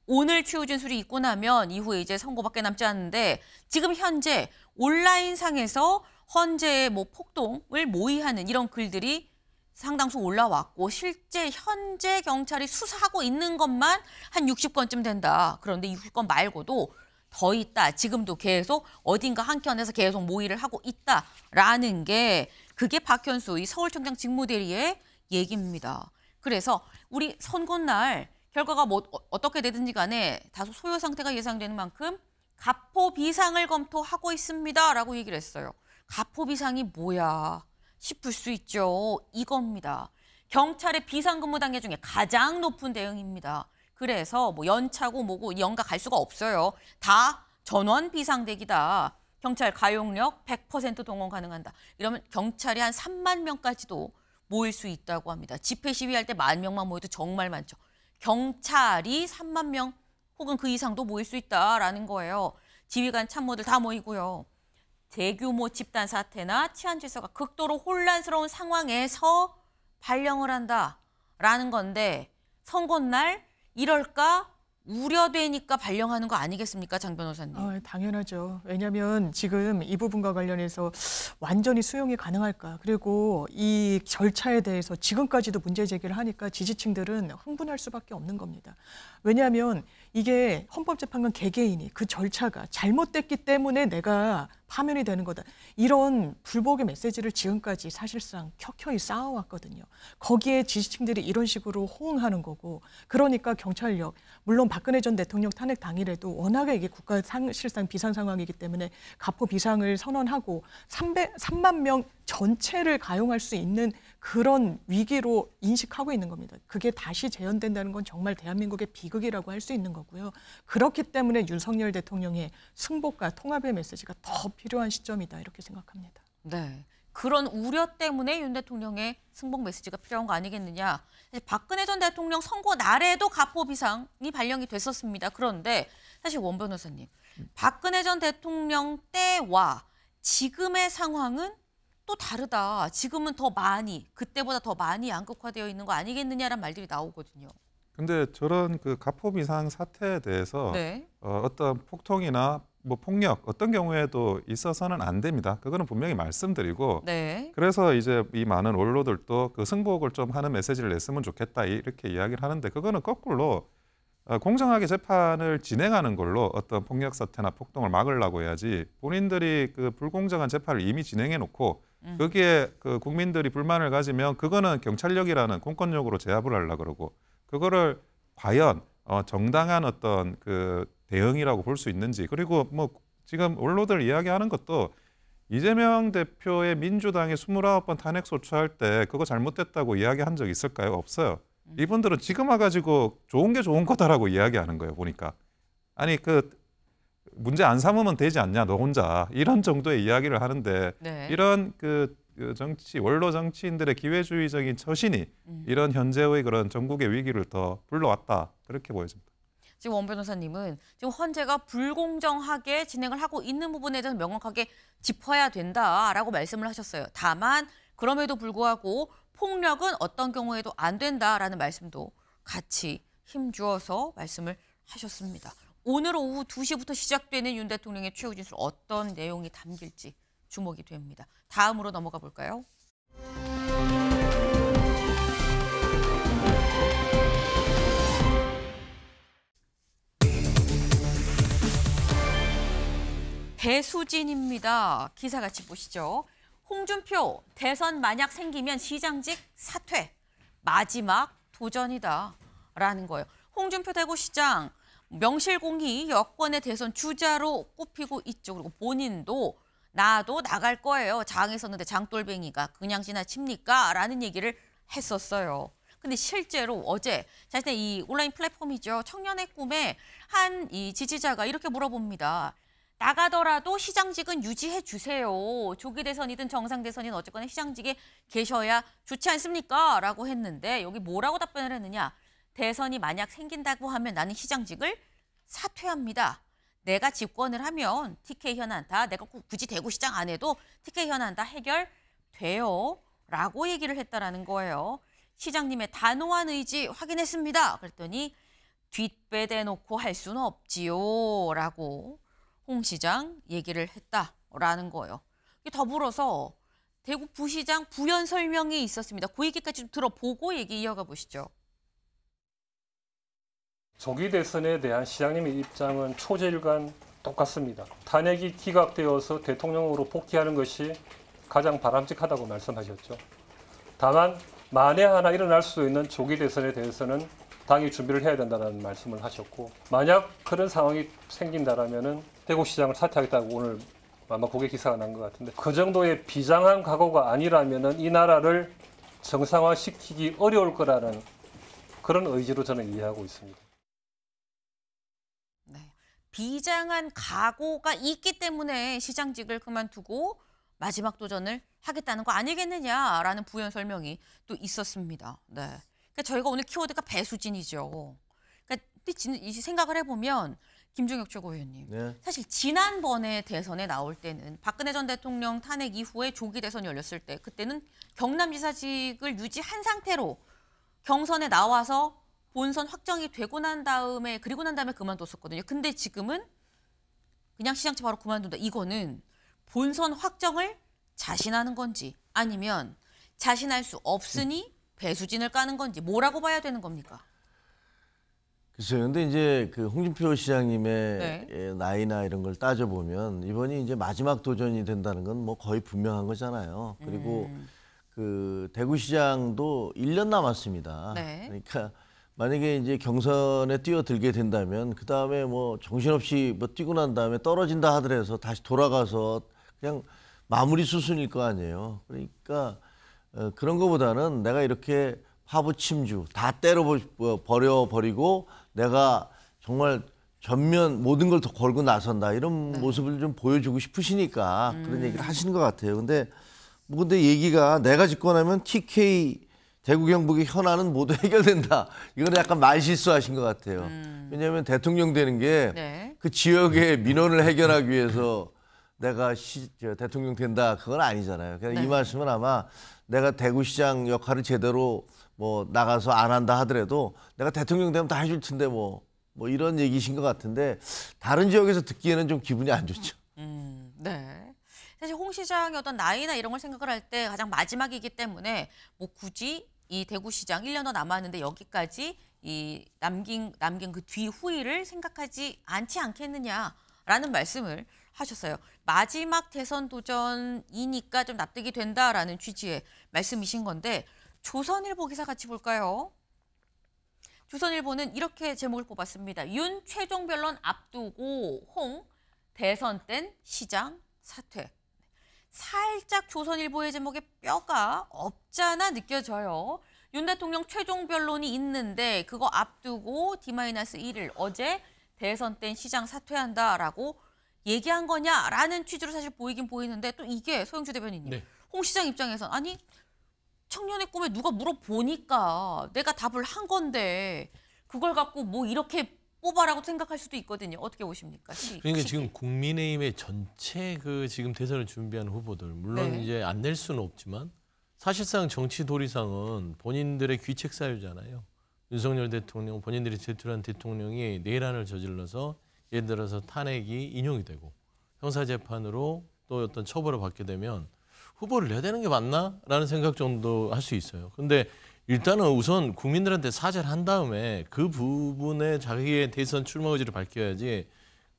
오늘 최후 진술이 있고 나면 이후에 이제 선고밖에 남지 않는데 지금 현재 온라인상에서 헌재의 뭐 폭동을 모의하는 이런 글들이 상당수 올라왔고 실제 현재 경찰이 수사하고 있는 것만 한 60건쯤 된다. 그런데 60건 말고도 더 있다. 지금도 계속 어딘가 한켠에서 계속 모의를 하고 있다라는 게 그게 박현수 이 서울청장 직무대리의 얘기입니다. 그래서 우리 선고날 결과가 뭐 어떻게 되든지 간에 다소 소요 상태가 예상되는 만큼 가포 비상을 검토하고 있습니다라고 얘기를 했어요. 가포 비상이 뭐야 싶을 수 있죠. 이겁니다. 경찰의 비상근무 단계 중에 가장 높은 대응입니다. 그래서 뭐 연차고 뭐고 연가 갈 수가 없어요. 다 전원 비상대기다. 경찰 가용력 100% 동원 가능한다. 이러면 경찰이 한 3만 명까지도 모일 수 있다고 합니다. 집회 시위할 때 10,000명만 모여도 정말 많죠. 경찰이 3만 명 혹은 그 이상도 모일 수 있다라는 거예요. 지휘관 참모들 다 모이고요. 대규모 집단 사태나 치안 질서가 극도로 혼란스러운 상황에서 발령을 한다라는 건데 선고날 이럴까 우려되니까 발령하는 거 아니겠습니까, 장 변호사님? 당연하죠. 왜냐하면 지금 이 부분과 관련해서 완전히 수용이 가능할까. 그리고 이 절차에 대해서 지금까지도 문제 제기를 하니까 지지층들은 흥분할 수밖에 없는 겁니다. 왜냐하면 이게 헌법재판관 개개인이 그 절차가 잘못됐기 때문에 내가 파면이 되는 거다. 이런 불복의 메시지를 지금까지 사실상 켜켜이 쌓아왔거든요. 거기에 지지층들이 이런 식으로 호응하는 거고 그러니까 경찰력, 물론 박근혜 전 대통령 탄핵 당일에도 워낙에 이게 국가 사실상 비상 상황이기 때문에 가포 비상을 선언하고 3만 명 전체를 가용할 수 있는 그런 위기로 인식하고 있는 겁니다. 그게 다시 재현된다는 건 정말 대한민국의 비극이라고 할 수 있는 거고요. 그렇기 때문에 윤석열 대통령의 승복과 통합의 메시지가 더 필요한 시점이다 이렇게 생각합니다. 네. 그런 우려 때문에 윤 대통령의 승복 메시지가 필요한 거 아니겠느냐. 박근혜 전 대통령 선고 날에도 가포 비상이 발령이 됐었습니다. 그런데 사실 원 변호사님, 박근혜 전 대통령 때와 지금의 상황은 또 다르다. 지금은 더 많이, 그때보다 더 많이 양극화되어 있는 거 아니겠느냐라는 말들이 나오거든요. 근데 저런 그 가포 비상 사태에 대해서 네. 어떤 폭통이나 뭐 폭력 어떤 경우에도 있어서는 안 됩니다. 그거는 분명히 말씀드리고 네. 그래서 이제 이 많은 언론들도 그 승복을 좀 하는 메시지를 냈으면 좋겠다 이렇게 이야기를 하는데 그거는 거꾸로 공정하게 재판을 진행하는 걸로 어떤 폭력 사태나 폭동을 막으려고 해야지 본인들이 그 불공정한 재판을 이미 진행해 놓고 거기에 그 국민들이 불만을 가지면 그거는 경찰력이라는 공권력으로 제압을 하려고 그러고 그거를 과연 정당한 어떤 그 대응이라고 볼 수 있는지 그리고 뭐 지금 언론들 이야기하는 것도 이재명 대표의 민주당이 29번 탄핵 소추할 때 그거 잘못됐다고 이야기한 적 있을까요? 없어요. 이분들은 지금 와가지고 좋은 게 좋은 거다라고 이야기하는 거예요. 보니까 아니 그 문제 안 삼으면 되지 않냐 너 혼자 이런 정도의 이야기를 하는데 네. 이런 그 정치 원로 정치인들의 기회주의적인 처신이 이런 현재의 그런 전국의 위기를 더 불러왔다 그렇게 보여집니다. 지금 원 변호사님은 지금 헌재가 불공정하게 진행을 하고 있는 부분에 대해서 명확하게 짚어야 된다라고 말씀을 하셨어요. 다만 그럼에도 불구하고 폭력은 어떤 경우에도 안 된다라는 말씀도 같이 힘주어서 말씀을 하셨습니다. 오늘 오후 2시부터 시작되는 윤 대통령의 최후 진술 어떤 내용이 담길지 주목이 됩니다. 다음으로 넘어가 볼까요? 배수진입니다. 기사 같이 보시죠. 홍준표 대선 만약 생기면 시장직 사퇴. 마지막 도전이다. 라는 거예요. 홍준표 대구시장 명실공히 여권의 대선 주자로 꼽히고 있죠. 그리고 본인도 나도 나갈 거예요. 장에 섰는데 장돌뱅이가 그냥 지나칩니까? 라는 얘기를 했었어요. 근데 실제로 어제 자신의 이 온라인 플랫폼이죠. 청년의 꿈에 한 이 지지자가 이렇게 물어봅니다. 나가더라도 시장직은 유지해 주세요. 조기 대선이든 정상 대선이든 어쨌거나 시장직에 계셔야 좋지 않습니까? 라고 했는데 여기 뭐라고 답변을 했느냐. 대선이 만약 생긴다고 하면 나는 시장직을 사퇴합니다. 내가 집권을 하면 TK 현안다. 내가 굳이 대구시장 안 해도 TK 현안다 해결돼요. 라고 얘기를 했다라는 거예요. 시장님의 단호한 의지 확인했습니다. 그랬더니 뒷배대놓고 할 수는 없지요. 라고 홍 시장 얘기를 했다라는 거예요. 더불어서 대구 부시장 부연 설명이 있었습니다. 그 얘기까지 좀 들어보고 얘기 이어가 보시죠. 조기 대선에 대한 시장님의 입장은 초재일관 똑같습니다. 탄핵이 기각되어서 대통령으로 복귀하는 것이 가장 바람직하다고 말씀하셨죠. 다만 만에 하나 일어날 수 있는 조기 대선에 대해서는 당이 준비를 해야 된다는 말씀을 하셨고, 만약 그런 상황이 생긴다라면은 대구시장을 사퇴하겠다고 오늘 아마 그게 기사가 난 것 같은데, 그 정도의 비장한 각오가 아니라면은 이 나라를 정상화시키기 어려울 거라는 그런 의지로 저는 이해하고 있습니다. 네, 비장한 각오가 있기 때문에 시장직을 그만두고 마지막 도전을 하겠다는 거 아니겠느냐라는 부연 설명이 또 있었습니다. 네, 그러니까 저희가 오늘 키워드가 배수진이죠. 그러니까 이 생각을 해보면 김종혁 최고위원님, 네. 사실 지난번에 대선에 나올 때는 박근혜 전 대통령 탄핵 이후에 조기 대선이 열렸을 때 그때는 경남지사직을 유지한 상태로 경선에 나와서 본선 확정이 되고 난 다음에 그만뒀었거든요. 근데 지금은 그냥 시장직 바로 그만둔다. 이거는 본선 확정을 자신하는 건지 아니면 자신할 수 없으니 배수진을 까는 건지 뭐라고 봐야 되는 겁니까? 글쎄요. 근데 이제 그 홍준표 시장님의 네. 나이나 이런 걸 따져보면 이번이 이제 마지막 도전이 된다는 건 뭐 거의 분명한 거잖아요. 그리고 그 대구시장도 1년 남았습니다. 네. 그러니까 만약에 이제 경선에 뛰어들게 된다면 그 다음에 뭐 정신없이 뭐 뛰고 난 다음에 떨어진다 하더라도 다시 돌아가서 그냥 마무리 수순일 거 아니에요. 그러니까 그런 거보다는 내가 이렇게 파부침주 다 버려버리고 내가 정말 전면 모든 걸 더 걸고 나선다 이런 모습을 좀 보여주고 싶으시니까 그런 얘기를 하시는 것 같아요. 근데 얘기가 내가 집권하면 TK 대구 경북의 현안은 모두 해결된다. 이거는 약간 말실수하신 것 같아요. 왜냐하면 대통령 되는 게 그 지역의 민원을 해결하기 위해서 내가 대통령 된다 그건 아니잖아요. 그래서 이 말씀은 아마 내가 대구시장 역할을 제대로 뭐 나가서 안 한다 하더라도 내가 대통령 되면 다 해줄 텐데 뭐 이런 얘기신 것 같은데 다른 지역에서 듣기에는 좀 기분이 안 좋죠. 네. 사실 홍 시장의 어떤 나이나 이런 걸 생각을 할 때 가장 마지막이기 때문에 뭐 굳이 이 대구시장 1년 더 남았는데 여기까지 이 남긴 그 뒤후위를 생각하지 않지 않겠느냐라는 말씀을 하셨어요. 마지막 대선 도전이니까 좀 납득이 된다라는 취지의 말씀이신 건데 조선일보 기사 같이 볼까요? 조선일보는 이렇게 제목을 뽑았습니다. 윤 최종 변론 앞두고 홍 대선 땐 시장 사퇴. 살짝 조선일보의 제목에 뼈가 없잖아 느껴져요. 윤 대통령 최종 변론이 있는데 그거 앞두고 D-1일 어제 대선 땐 시장 사퇴한다라고 얘기한 거냐라는 취지로 사실 보이긴 보이는데 또 이게 소영주 대변인님. 네. 홍 시장 입장에선 아니 청년의 꿈에 누가 물어보니까 내가 답을 한 건데 그걸 갖고 뭐 이렇게 뽑아라고 생각할 수도 있거든요. 어떻게 보십니까? 그러니까 지금 국민의힘의 전체 그 지금 대선을 준비하는 후보들 물론 이제 안 낼 수는 없지만 사실상 정치 도리상은 본인들의 귀책 사유잖아요. 윤석열 대통령 본인들이 제출한 대통령이 내란을 저질러서 예를 들어서 탄핵이 인용이 되고 형사재판으로 또 어떤 처벌을 받게 되면 후보를 내야 되는 게 맞나라는 생각 정도 할 수 있어요. 근데 일단은 우선 국민들한테 사죄를 한 다음에 그 부분에 자기의 대선 출마 의지를 밝혀야지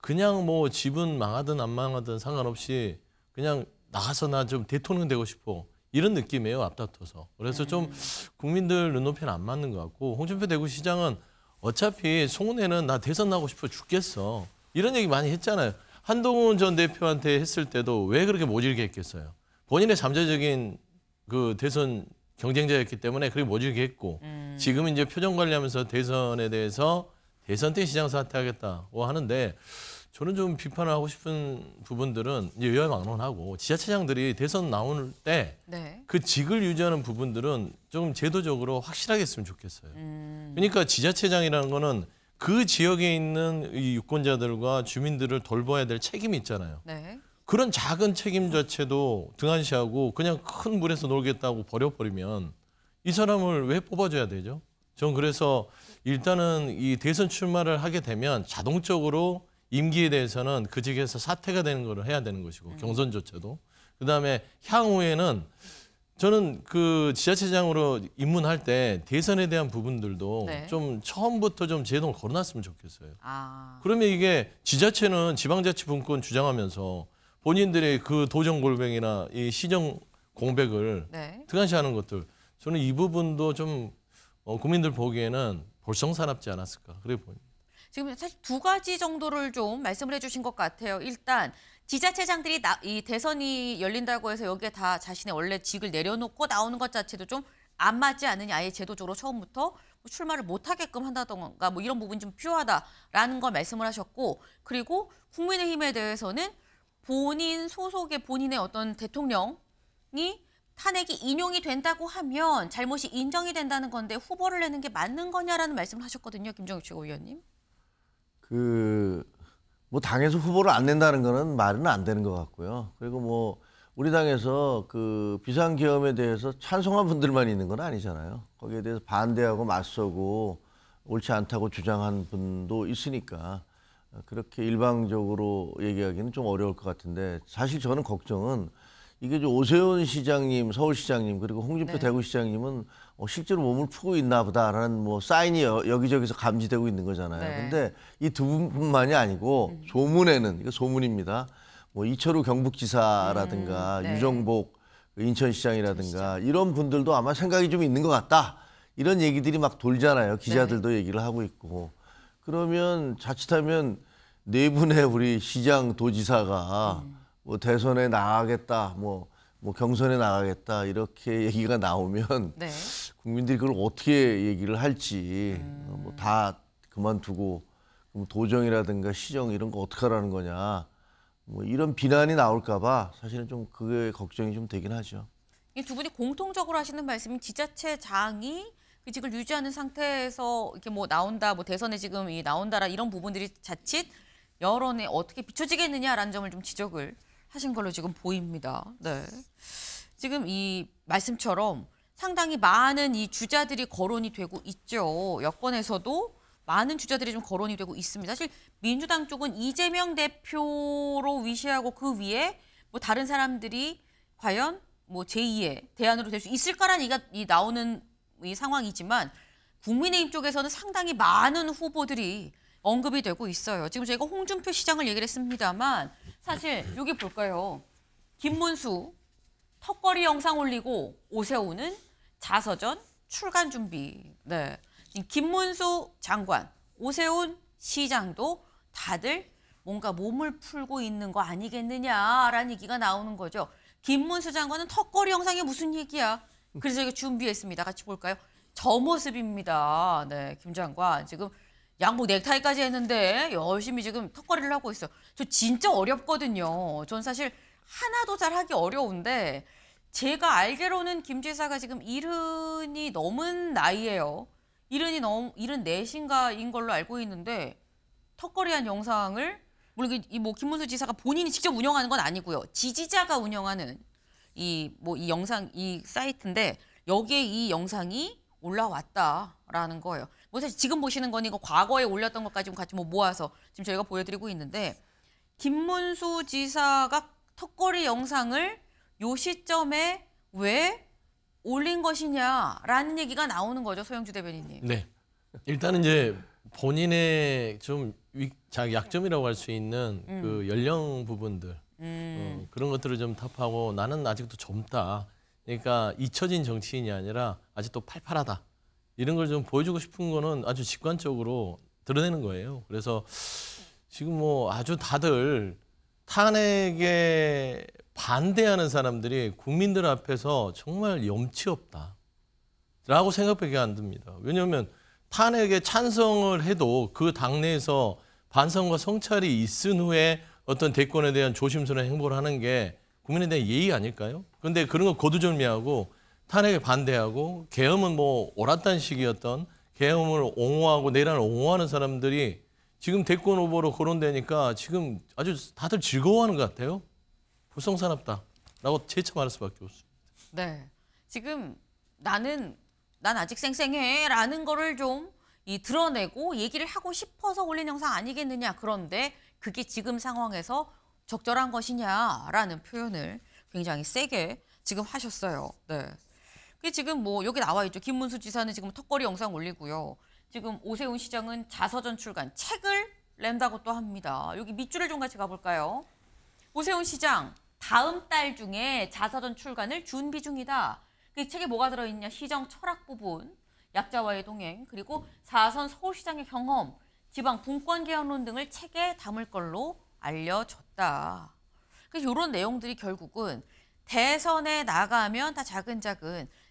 그냥 뭐 집은 망하든 안 망하든 상관없이 그냥 나가서 나 좀 대통령 되고 싶어 이런 느낌이에요. 앞다퉈서. 그래서 좀 국민들 눈높이는 안 맞는 것 같고 홍준표 대구시장은 어차피 송내는 나 대선 나고 싶어 죽겠어. 이런 얘기 많이 했잖아요. 한동훈 전 대표한테 했을 때도 왜 그렇게 모질게 했겠어요. 본인의 잠재적인 그 대선 경쟁자였기 때문에 그렇게 모질게 했고 지금 이제 표정 관리하면서 대선에 대해서 대선 때 시장 사퇴하겠다고 하는데 저는 좀 비판을 하고 싶은 부분들은 이제 여야망론하고 지자체장들이 대선 나올 때 그 직을 유지하는 부분들은 좀 제도적으로 확실하게 했으면 좋겠어요. 그러니까 지자체장이라는 거는 그 지역에 있는 이 유권자들과 주민들을 돌봐야 될 책임이 있잖아요. 그런 작은 책임자체도 등한시하고 그냥 큰 물에서 놀겠다고 버려버리면 이 사람을 왜 뽑아줘야 되죠? 전 그래서 일단은 이 대선 출마를 하게 되면 자동적으로 임기에 대해서는 그 직에서 사퇴가 되는 걸 해야 되는 것이고 경선조차도. 그다음에 향후에는 저는 그 지자체장으로 입문할 때 대선에 대한 부분들도 좀 처음부터 좀 제도를 걸어놨으면 좋겠어요. 그러면 이게 지자체는 지방자치분권 주장하면서 본인들의 그 도정골뱅이나 이 시정 공백을 등한시하는 것들 저는 이 부분도 좀 국민들 보기에는 볼성사납지 않았을까 그래 보입니다. 지금 사실 두 가지 정도를 좀 말씀을 해주신 것 같아요. 일단 지자체장들이 이 대선이 열린다고 해서 여기에 다 자신의 원래 직을 내려놓고 나오는 것 자체도 좀 안 맞지 않느냐. 아예 제도적으로 처음부터 뭐 출마를 못하게끔 한다던가 뭐 이런 부분이 좀 필요하다라는 걸 말씀을 하셨고 그리고 국민의힘에 대해서는 본인 소속의 본인의 어떤 대통령이 탄핵이 인용이 된다고 하면 잘못이 인정이 된다는 건데 후보를 내는 게 맞는 거냐라는 말씀을 하셨거든요. 김정일 최고위원님. 뭐 당에서 후보를 안 낸다는 거는 말은 안 되는 것 같고요. 그리고 뭐 우리 당에서 그 비상계엄에 대해서 찬성한 분들만 있는 건 아니잖아요. 거기에 대해서 반대하고 맞서고 옳지 않다고 주장한 분도 있으니까 그렇게 일방적으로 얘기하기는 좀 어려울 것 같은데 사실 저는 걱정은 이게 오세훈 시장님, 서울시장님 그리고 홍준표 대구시장님은 실제로 몸을 푸고 있나 보다라는 뭐 사인이 여기저기서 감지되고 있는 거잖아요. 근데 이 두 분뿐만이 아니고 소문에는 이거 소문입니다. 뭐 이철우 경북지사라든가 유정복 인천시장이라든가 이런 분들도 아마 생각이 좀 있는 것 같다. 이런 얘기들이 막 돌잖아요. 기자들도 얘기를 하고 있고. 그러면 자칫하면 네 분의 우리 시장 도지사가 뭐 대선에 나가겠다, 뭐 경선에 나가겠다 이렇게 얘기가 나오면 국민들이 그걸 어떻게 얘기를 할지 뭐 다 그만두고 도정이라든가 시정 이런 거 어떻게 하라는 거냐 뭐 이런 비난이 나올까 봐 사실은 좀 그게 걱정이 좀 되긴 하죠. 이 두 분이 공통적으로 하시는 말씀이 지자체장이 그 직을 유지하는 상태에서 이렇게 뭐 나온다, 뭐 대선에 지금 나온다라 이런 부분들이 자칫 여론에 어떻게 비춰지겠느냐라는 점을 좀 지적을 하신 걸로 지금 보입니다. 지금 이 말씀처럼 상당히 많은 이 주자들이 거론이 되고 있죠. 여권에서도 많은 주자들이 좀 거론이 되고 있습니다. 사실 민주당 쪽은 이재명 대표로 위시하고 그 위에 뭐 다른 사람들이 과연 뭐 제2의 대안으로 될 수 있을까라는 얘기가 나오는 이 상황이지만 국민의힘 쪽에서는 상당히 많은 후보들이 언급이 되고 있어요. 지금 저희가 홍준표 시장을 얘기를 했습니다만 사실 여기 볼까요? 김문수 턱걸이 영상 올리고 오세훈은 자서전 출간 준비. 김문수 장관, 오세훈 시장도 다들 뭔가 몸을 풀고 있는 거 아니겠느냐라는 얘기가 나오는 거죠. 김문수 장관은 턱걸이 영상이 무슨 얘기야? 그래서 저희가 준비했습니다. 같이 볼까요? 저 모습입니다. 김 장관 지금 양복 넥타이까지 했는데 열심히 지금 턱걸이를 하고 있어요. 저 진짜 어렵거든요. 전 사실 하나도 잘 하기 어려운데 제가 알기로는 김 지사가 지금 70이 넘은 나이예요. 74인가인 걸로 알고 있는데 턱걸이한 영상을 물론 뭐 김문수 지사가 본인이 직접 운영하는 건 아니고요. 지지자가 운영하는 이 영상 이 사이트인데 여기에 이 영상이 올라왔다라는 거예요. 뭐 사실 지금 보시는 건 이거 과거에 올렸던 것까지 같이 뭐 모아서 지금 저희가 보여드리고 있는데 김문수 지사가 턱걸이 영상을 요 시점에 왜 올린 것이냐라는 얘기가 나오는 거죠, 소영주 대변인님. 네. 일단은 이제 본인의 좀 약점이라고 할 수 있는 그 연령 부분들 그런 것들을 좀 탑하고 나는 아직도 젊다 그러니까 잊혀진 정치인이 아니라 아직도 팔팔하다. 이런 걸 좀 보여주고 싶은 거는 아주 직관적으로 드러내는 거예요. 그래서 지금 뭐 아주 다들 탄핵에 반대하는 사람들이 국민들 앞에서 정말 염치 없다라고 생각밖에 안 듭니다. 왜냐하면 탄핵에 찬성을 해도 그 당내에서 반성과 성찰이 있은 후에 어떤 대권에 대한 조심스러운 행보를 하는 게 국민에 대한 예의 아닐까요? 그런데 그런 거 거두절미하고 탄핵에 반대하고 계엄은 뭐 옳았다는 식이었던 계엄을 옹호하고 내란을 옹호하는 사람들이 지금 대권 후보로 거론되니까 지금 아주 다들 즐거워하는 것 같아요. 불성사납다라고 재차 말할 수밖에 없습니다. 네. 지금 난 아직 쌩쌩해라는 거를 좀 드러내고 얘기를 하고 싶어서 올린 영상 아니겠느냐. 그런데 그게 지금 상황에서 적절한 것이냐라는 표현을 굉장히 세게 지금 하셨어요. 네. 그게 지금 뭐 여기 나와 있죠. 김문수 지사는 지금 턱걸이 영상 올리고요. 지금 오세훈 시장은 자서전 출간 책을 낸다고 또 합니다. 여기 밑줄을 좀 같이 가볼까요? 오세훈 시장 다음 달 중에 자서전 출간을 준비 중이다. 그 책에 뭐가 들어있냐? 시정 철학 부분, 약자와의 동행, 그리고 4선 서울시장의 경험, 지방 분권 개헌론 등을 책에 담을 걸로 알려졌다. 그래서 이런 내용들이 결국은 대선에 나가면 다 작은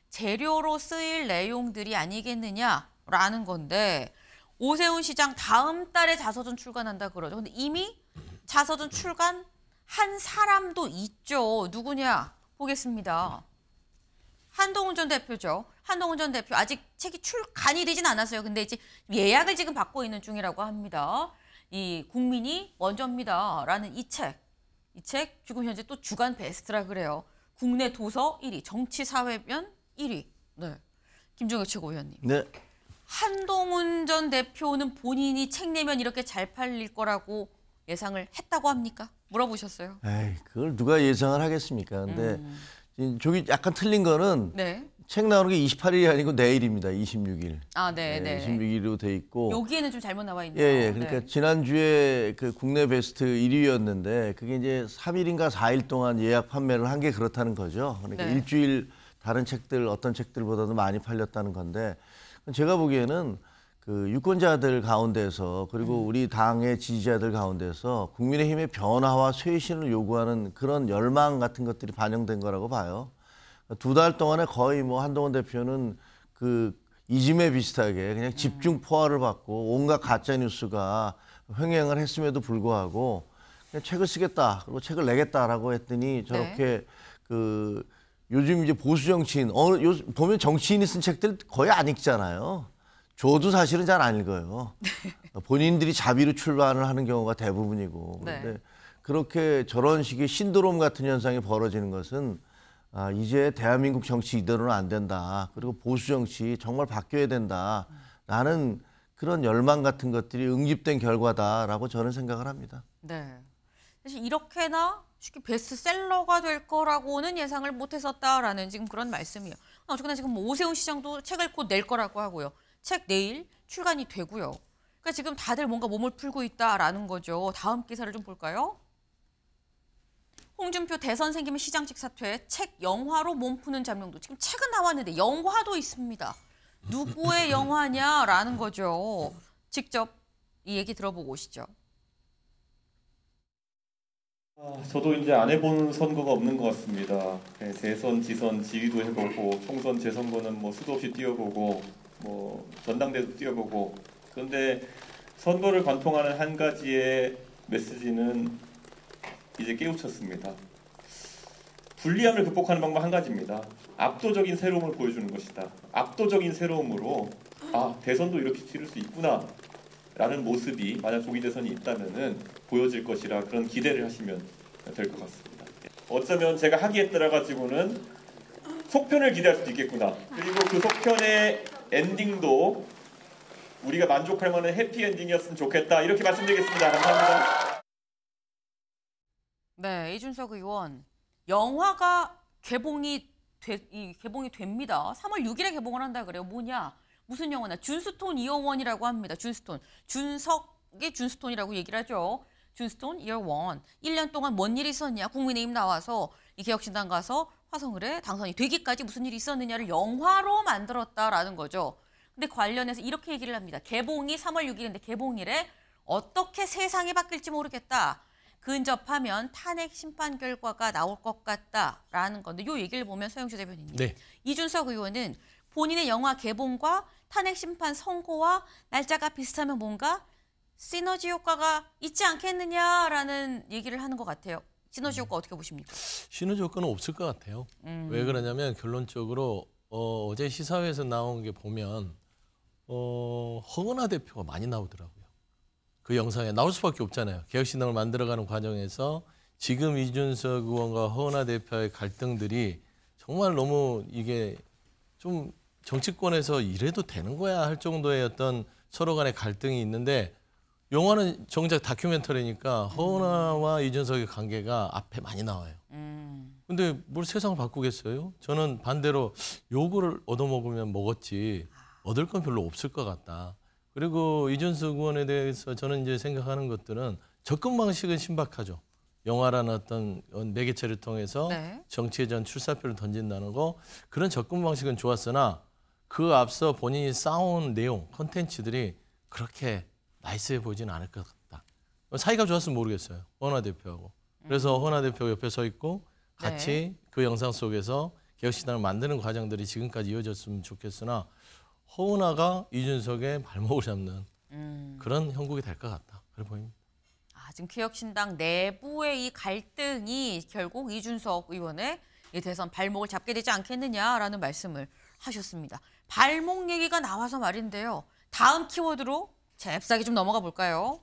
재료로 쓰일 내용들이 아니겠느냐라는 건데 오세훈 시장 다음 달에 자서전 출간한다 그러죠. 근데 이미 자서전 출간한 사람도 있죠. 누구냐? 보겠습니다. 한동훈 전 대표죠. 한동훈 전 대표 아직 책이 출간이 되진 않았어요. 근데 이제 예약을 지금 받고 있는 중이라고 합니다. 이 국민이 먼저입니다라는 이 책 지금 현재 또 주간 베스트라 그래요. 국내 도서 1위, 정치 사회면 1위. 네, 김종혁 최고위원님. 네. 한동훈 전 대표는 본인이 책 내면 이렇게 잘 팔릴 거라고 예상을 했다고 합니까? 물어보셨어요. 에이, 그걸 누가 예상을 하겠습니까? 근데 저기 약간 틀린 거는 네. 책 나오는 게 28일이 아니고 내일입니다. 26일. 아, 네, 네. 26일로 돼 있고. 여기에는 좀 잘못 나와 있네요. 예. 그러니까 네. 지난주에 그 국내 베스트 1위였는데 그게 이제 3일인가 4일 동안 예약 판매를 한 게 그렇다는 거죠. 그러니까 네. 일주일 다른 책들 어떤 책들보다도 많이 팔렸다는 건데 제가 보기에는 그 유권자들 가운데서 그리고 우리 당의 지지자들 가운데서 국민의힘의 변화와 쇄신을 요구하는 그런 열망 같은 것들이 반영된 거라고 봐요. 2달 동안에 거의 뭐 한동훈 대표는 그 이즘에 비슷하게 그냥 집중 포화를 받고 온갖 가짜 뉴스가 횡행을 했음에도 불구하고 그냥 책을 쓰겠다 그리고 책을 내겠다라고 했더니 저렇게 그 요즘 이제 보수 정치인 보면 정치인이 쓴 책들 거의 안 읽잖아요. 저도 사실은 잘 안 읽어요. 본인들이 자비로 출판을 하는 경우가 대부분이고 그런데 그렇게 저런 식의 신드롬 같은 현상이 벌어지는 것은 이제 대한민국 정치 이대로는 안 된다. 그리고 보수 정치 정말 바뀌어야 된다. 라는 그런 열망 같은 것들이 응집된 결과다라고 저는 생각을 합니다. 네. 사실 이렇게나 쉽게 베스트셀러가 될 거라고는 예상을 못했었다라는 지금 그런 말씀이에요. 어쨌거나 지금 뭐 오세훈 시장도 책을 곧 낼 거라고 하고요. 책 내일 출간이 되고요. 그러니까 지금 다들 뭔가 몸을 풀고 있다라는 거죠. 다음 기사를 좀 볼까요? 홍준표 대선 생기면 시장직 사퇴, 책 영화로 몸 푸는 잠룡도. 지금 책은 나왔는데 영화도 있습니다. 누구의 영화냐라는 거죠. 직접 이 얘기 들어보고 오시죠. 저도 이제 안 해본 선거가 없는 것 같습니다. 대선, 지선, 지휘도 해보고 총선, 재선거는 뭐 수도 없이 뛰어보고 뭐 전당대도 뛰어보고 그런데 선거를 관통하는 한 가지의 메시지는 이제 깨우쳤습니다. 불리함을 극복하는 방법 한 가지입니다. 압도적인 새로움을 보여주는 것이다. 압도적인 새로움으로 대선도 이렇게 치를 수 있구나 라는 모습이 만약 조기 대선이 있다면은 보여질 것이라 그런 기대를 하시면 될 것 같습니다. 어쩌면 제가 하기에 따라 가지고는 속편을 기대할 수도 있겠구나. 그리고 그 속편의 엔딩도 우리가 만족할 만한 해피엔딩이었으면 좋겠다. 이렇게 말씀드리겠습니다. 감사합니다. 네, 이준석 의원. 영화가 개봉이 됩니다. 3월 6일에 개봉을 한다 그래요. 뭐냐? 무슨 영화냐? 준스톤 이어 원이라고 합니다. 준스톤. 준석의 준스톤이라고 얘기를 하죠. 준스톤 이어 원. 1년 동안 뭔 일이 있었냐? 국민의힘 나와서 이 개혁신당 가서 화성을에 당선이 되기까지 무슨 일이 있었느냐를 영화로 만들었다라는 거죠. 근데 관련해서 이렇게 얘기를 합니다. 개봉이 3월 6일인데 개봉일에 어떻게 세상이 바뀔지 모르겠다. 근접하면 탄핵 심판 결과가 나올 것 같다라는 건데 이 얘기를 보면 서영주 대변인님. 네. 이준석 의원은 본인의 영화 개봉과 탄핵 심판 선고와 날짜가 비슷하면 뭔가 시너지 효과가 있지 않겠느냐라는 얘기를 하는 것 같아요. 시너지 효과 어떻게 보십니까? 시너지 효과는 없을 것 같아요. 왜 그러냐면 결론적으로 어제 시사회에서 나온 게 보면 허은하 대표가 많이 나오더라고요. 그 영상에 나올 수밖에 없잖아요. 개혁신당을 만들어가는 과정에서 지금 이준석 의원과 허은하 대표의 갈등들이 정말 너무 이게 좀 정치권에서 이래도 되는 거야 할 정도의 어떤 서로 간의 갈등이 있는데 영화는 정작 다큐멘터리니까 허은하와 이준석의 관계가 앞에 많이 나와요. 근데 뭘 세상을 바꾸겠어요? 저는 반대로 요거를 얻어먹으면 먹었지 얻을 건 별로 없을 것 같다. 그리고 이준석 의원에 대해서 저는 이제 생각하는 것들은 접근 방식은 신박하죠. 영화라는 어떤 매개체를 통해서 네. 정치의 전 출사표를 던진다는 거 그런 접근 방식은 좋았으나 그 앞서 본인이 쌓아온 내용, 컨텐츠들이 그렇게 나이스해 보이지는 않을 것 같다. 사이가 좋았으면 모르겠어요. 허은하 대표하고. 그래서 허은하 대표 옆에 서 있고 같이 네. 그 영상 속에서 개혁신당을 만드는 과정들이 지금까지 이어졌으면 좋겠으나 허은하가 이준석의 발목을 잡는 그런 형국이 될 것 같다. 그래 보입니다. 지금 개혁신당 내부의 이 갈등이 결국 이준석 의원의 이 대선 발목을 잡게 되지 않겠느냐라는 말씀을 하셨습니다. 발목 얘기가 나와서 말인데요. 다음 키워드로 잽싸게 좀 넘어가 볼까요?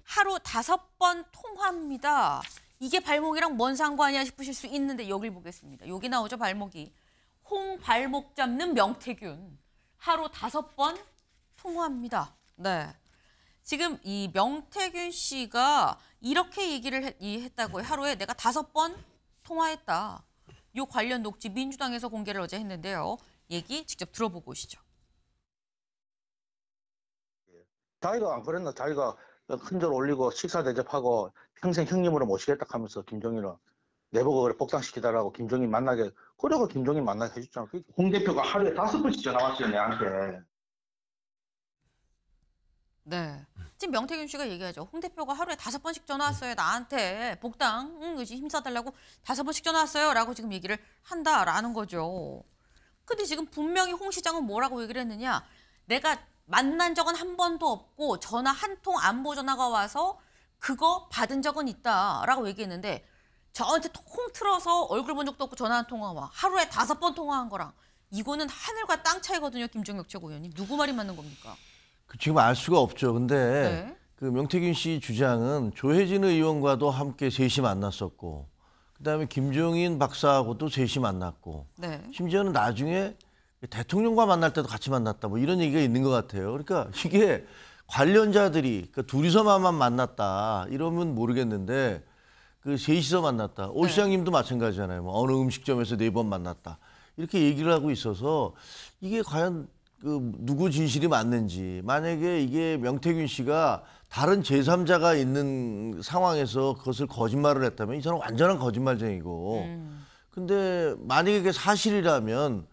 하루 5번 통화입니다. 이게 발목이랑 뭔 상관이야 싶으실 수 있는데 여길 보겠습니다. 여기 나오죠, 발목이. 홍발목 잡는 명태균. 하루 5번 통화합니다. 네. 지금 이 명태균 씨가 이렇게 얘기를 했다고요. 하루에 내가 5번 통화했다. 요 관련 녹취 민주당에서 공개를 어제 했는데요. 얘기 직접 들어보고 오시죠. 자기가 안 그랬나? 자기가 큰절 올리고 식사 대접하고 평생 형님으로 모시겠다 하면서 김종인은 내보고 그래 복당시키달라고 김종인 만나게 그래가 김종인 만나게 해줬잖아. 홍 대표가 하루에 5번씩 전화 왔어요 내한테. 네. 지금 명태균 씨가 얘기하죠. 홍 대표가 하루에 5번씩 전화 왔어요. 나한테 복당 힘써달라고 5번씩 전화 왔어요. 라고 지금 얘기를 한다라는 거죠. 근데 지금 분명히 홍 시장은 뭐라고 얘기를 했느냐. 내가 만난 적은 한 번도 없고 전화 한 통 안보 전화가 와서 그거 받은 적은 있다라고 얘기했는데 저한테 통 틀어서 얼굴 본 적도 없고 전화 한 통화 와. 하루에 5번 통화한 거랑 이거는 하늘과 땅 차이거든요. 김종혁 최고위원님. 누구 말이 맞는 겁니까? 지금 알 수가 없죠. 근데 네. 그 명태균 씨 주장은 조혜진 의원과도 함께 셋이 만났었고 그다음에 김종인 박사하고도 셋이 만났고 네. 심지어는 나중에 대통령과 만날 때도 같이 만났다 뭐 이런 얘기가 있는 것 같아요. 그러니까 이게 관련자들이 그 둘이서만 만났다 이러면 모르겠는데 그 셋이서 만났다. 오 시장님도 마찬가지잖아요. 뭐 어느 음식점에서 4번 만났다 이렇게 얘기를 하고 있어서 이게 과연 그 누구 진실이 맞는지 만약에 이게 명태균 씨가 다른 제3자가 있는 상황에서 그것을 거짓말을 했다면 이 사람 완전한 거짓말쟁이고 근데 만약에 그게 사실이라면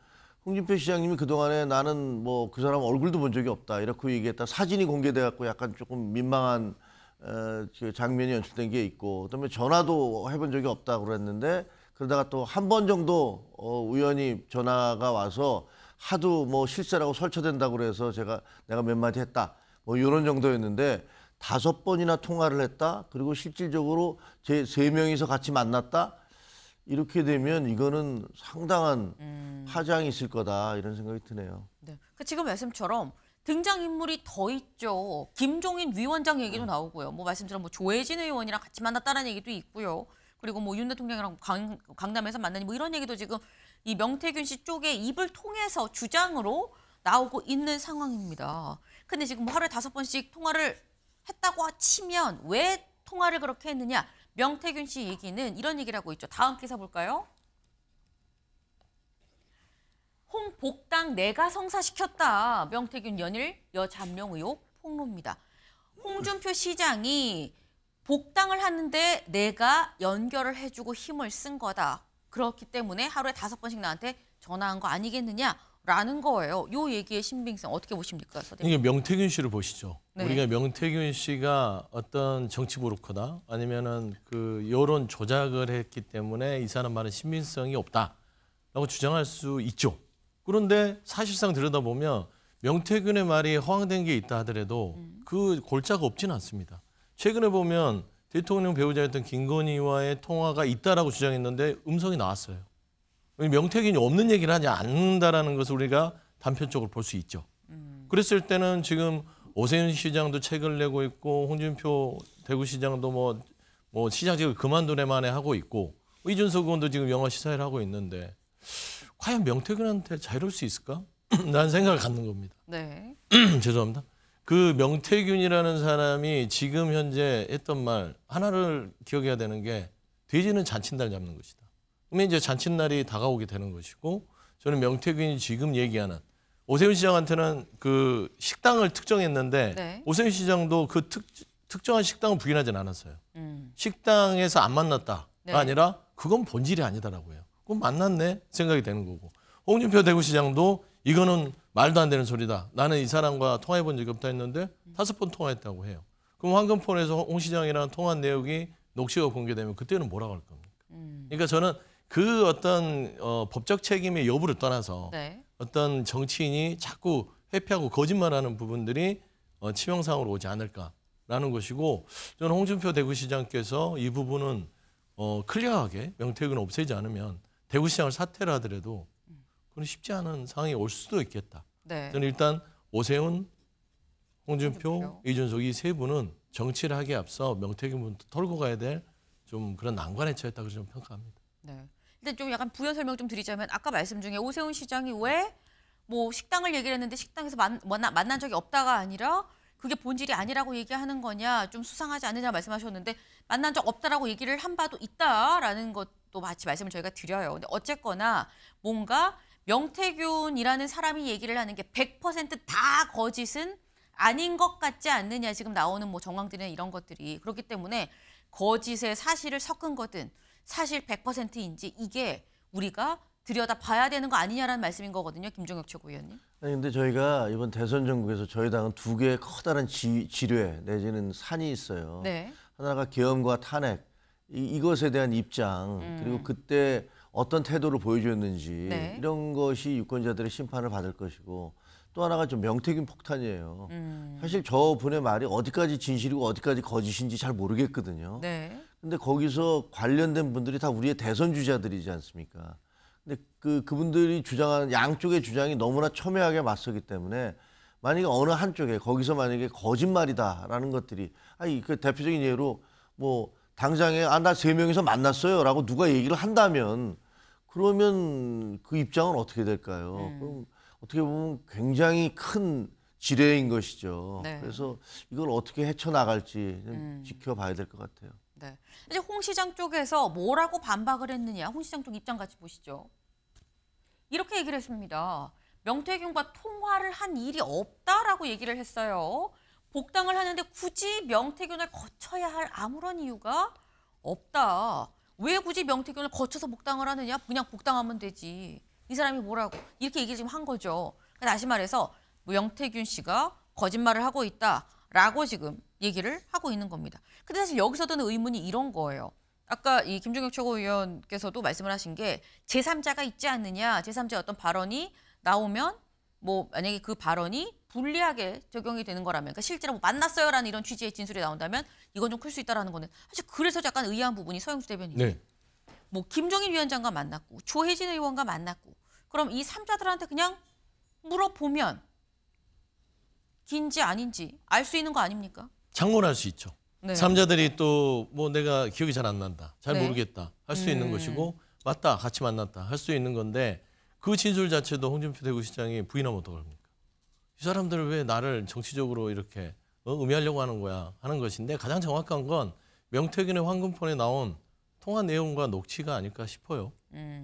홍준표 시장님이 그동안에 나는 뭐 그 사람 얼굴도 본 적이 없다 이렇게 얘기했다 사진이 공개돼 갖고 약간 조금 민망한 그 장면이 연출된 게 있고 그다음에 전화도 해본 적이 없다고 그랬는데 그러다가 또 한 번 정도 우연히 전화가 와서 하도 뭐 실세라고 설쳐된다고 그래서 내가 몇 마디 했다 뭐 이런 정도였는데 5번이나 통화를 했다 그리고 실질적으로 제 3명이서 같이 만났다 이렇게 되면 이거는 상당한 파장이 있을 거다 이런 생각이 드네요. 네. 그 지금 말씀처럼 등장인물이 더 있죠. 김종인 위원장 얘기도 나오고요. 뭐 말씀처럼 뭐 조혜진 의원이랑 같이 만났다는 얘기도 있고요. 그리고 뭐 윤 대통령이랑 강남에서 만나니 뭐 이런 얘기도 지금 이 명태균 씨 쪽의 입을 통해서 주장으로 나오고 있는 상황입니다. 근데 지금 뭐 하루에 5번씩 통화를 했다고 치면 왜 통화를 그렇게 했느냐? 명태균 씨 얘기는 이런 얘기를 하고 있죠. 다음 기사 볼까요? 홍복당 내가 성사시켰다. 명태균 연일 여잠룡 의혹 폭로입니다. 홍준표 시장이 복당을 하는데 내가 연결을 해주고 힘을 쓴 거다. 그렇기 때문에 하루에 5번씩 나한테 전화한 거 아니겠느냐라는 거예요. 요 얘기의 신빙성 어떻게 보십니까, 선생님? 이게 명태균 씨를 보시죠. 네. 우리가 명태균 씨가 어떤 정치 브로커다 아니면은 그 여론 조작을 했기 때문에 이 사람 말은 신빙성이 없다라고 주장할 수 있죠. 그런데 사실상 들여다보면 명태균의 말이 허황된 게 있다 하더라도 그 골자가 없지는 않습니다. 최근에 보면 대통령 배우자였던 김건희와의 통화가 있다라고 주장했는데 음성이 나왔어요. 명태균이 없는 얘기를 하지 않는다라는 것을 우리가 단편적으로 볼 수 있죠. 그랬을 때는 지금 오세훈 시장도 책을 내고 있고 홍준표 대구시장도 뭐 시장직을 그만두네 만에 하고 있고 이준석 의원도 지금 영화 시사회를 하고 있는데 과연 명태균한테 자유로울 수 있을까? 라는 생각을 갖는 겁니다. 네. 죄송합니다. 그 명태균이라는 사람이 지금 현재 했던 말 하나를 기억해야 되는 게 돼지는 잔칫날 잡는 것이다. 그러면 이제 잔칫날이 다가오게 되는 것이고 저는 명태균이 지금 얘기하는 오세훈 시장한테는 그 식당을 특정했는데 네. 오세훈 시장도 그 특정한 식당을 부인하진 않았어요. 식당에서 안 만났다가 네. 아니라 그건 본질이 아니다라고 해요. 그건 만났네 생각이 되는 거고 홍준표 대구시장도 이거는 말도 안 되는 소리다. 나는 이 사람과 통화해 본 적이 없다 했는데 5번 통화했다고 해요. 그럼 황금폰에서 홍 시장이랑 통화한 내용이 녹취가 공개되면 그때는 뭐라고 할 겁니까? 그러니까 저는 그 어떤 법적 책임의 여부를 떠나서 네. 어떤 정치인이 자꾸 회피하고 거짓말하는 부분들이 치명상으로 오지 않을까라는 것이고 저는 홍준표 대구시장께서 이 부분은 클리어하게 명태균을 없애지 않으면 대구시장을 사퇴를 하더라도 그건 쉽지 않은 상황이 올 수도 있겠다. 네. 저는 일단 오세훈, 홍준표, 이준석 이 세 분은 정치를 하기에 앞서 명태균부터 털고 가야 될 좀 그런 난관에 처했다고 저는 평가합니다. 네. 근데 좀 약간 부연 설명 좀 드리자면 아까 말씀 중에 오세훈 시장이 왜 뭐 식당을 얘기를 했는데 식당에서 만난 적이 없다가 아니라 그게 본질이 아니라고 얘기하는 거냐 좀 수상하지 않느냐 말씀하셨는데 만난 적 없다라고 얘기를 한 바도 있다라는 것도 같이 말씀을 저희가 드려요. 근데 어쨌거나 뭔가 명태균이라는 사람이 얘기를 하는 게 100%다 거짓은 아닌 것 같지 않느냐 지금 나오는 뭐 정황들이나 이런 것들이 그렇기 때문에 거짓에 사실을 섞은 거든 사실 100%인지 이게 우리가 들여다 봐야 되는 거 아니냐라는 말씀인 거거든요. 김종혁 최고위원님. 아니 근데 저희가 이번 대선 전국에서 저희 당은 두 개의 커다란 지뢰 내지는 산이 있어요. 네. 하나가 계엄과 탄핵 이것에 대한 입장 그리고 그때 어떤 태도를 보여줬는지 네. 이런 것이 유권자들의 심판을 받을 것이고 또 하나가 좀 명태균 폭탄이에요. 사실 저분의 말이 어디까지 진실이고 어디까지 거짓인지 잘 모르겠거든요. 네. 근데 거기서 관련된 분들이 다 우리의 대선 주자들이지 않습니까? 근데 그분들이 주장하는 양쪽의 주장이 너무나 첨예하게 맞서기 때문에 만약에 어느 한쪽에 거기서 만약에 거짓말이다라는 것들이 그 대표적인 예로 뭐 당장에 나 3명이서 만났어요라고 누가 얘기를 한다면 그러면 그 입장은 어떻게 될까요? 그럼 어떻게 보면 굉장히 큰 지뢰인 것이죠. 네. 그래서 이걸 어떻게 헤쳐나갈지 좀 지켜봐야 될 것 같아요. 네. 이제 홍 시장 쪽에서 뭐라고 반박을 했느냐. 홍 시장 쪽 입장 같이 보시죠. 이렇게 얘기를 했습니다. 명태균과 통화를 한 일이 없다라고 얘기를 했어요. 복당을 하는데 굳이 명태균을 거쳐야 할 아무런 이유가 없다. 왜 굳이 명태균을 거쳐서 복당을 하느냐? 그냥 복당하면 되지. 이 사람이 뭐라고 이렇게 얘기를 지금 한 거죠. 다시 말해서 명태균 씨가 거짓말을 하고 있다라고 지금 얘기를 하고 있는 겁니다. 근데 사실 여기서 드는 의문이 이런 거예요. 아까 이 김종혁 최고위원께서도 말씀을 하신 게 제3자가 있지 않느냐. 제3자의 어떤 발언이 나오면 뭐 만약에 그 발언이 불리하게 적용이 되는 거라면 그러니까 실제로 뭐 만났어요라는 이런 취지의 진술이 나온다면 이건 좀 클 수 있다라는 거는 사실 그래서 약간 의아한 부분이 서영수 대변인. 네. 뭐 김종인 위원장과 만났고 조혜진 의원과 만났고 그럼 이 3자들한테 그냥 물어보면 긴지 아닌지 알 수 있는 거 아닙니까? 장문할 수 있죠. 네. 3자들이 또 뭐 내가 기억이 잘 안 난다. 잘 네. 모르겠다. 할 수 있는 것이고 맞다. 같이 만났다. 할 수 있는 건데 그 진술 자체도 홍준표 대구시장이 부인하면 어떡합니까? 이 사람들은 왜 나를 정치적으로 이렇게 음해하려고 하는 거야 하는 것인데 가장 정확한 건 명태균의 황금폰에 나온 통화 내용과 녹취가 아닐까 싶어요.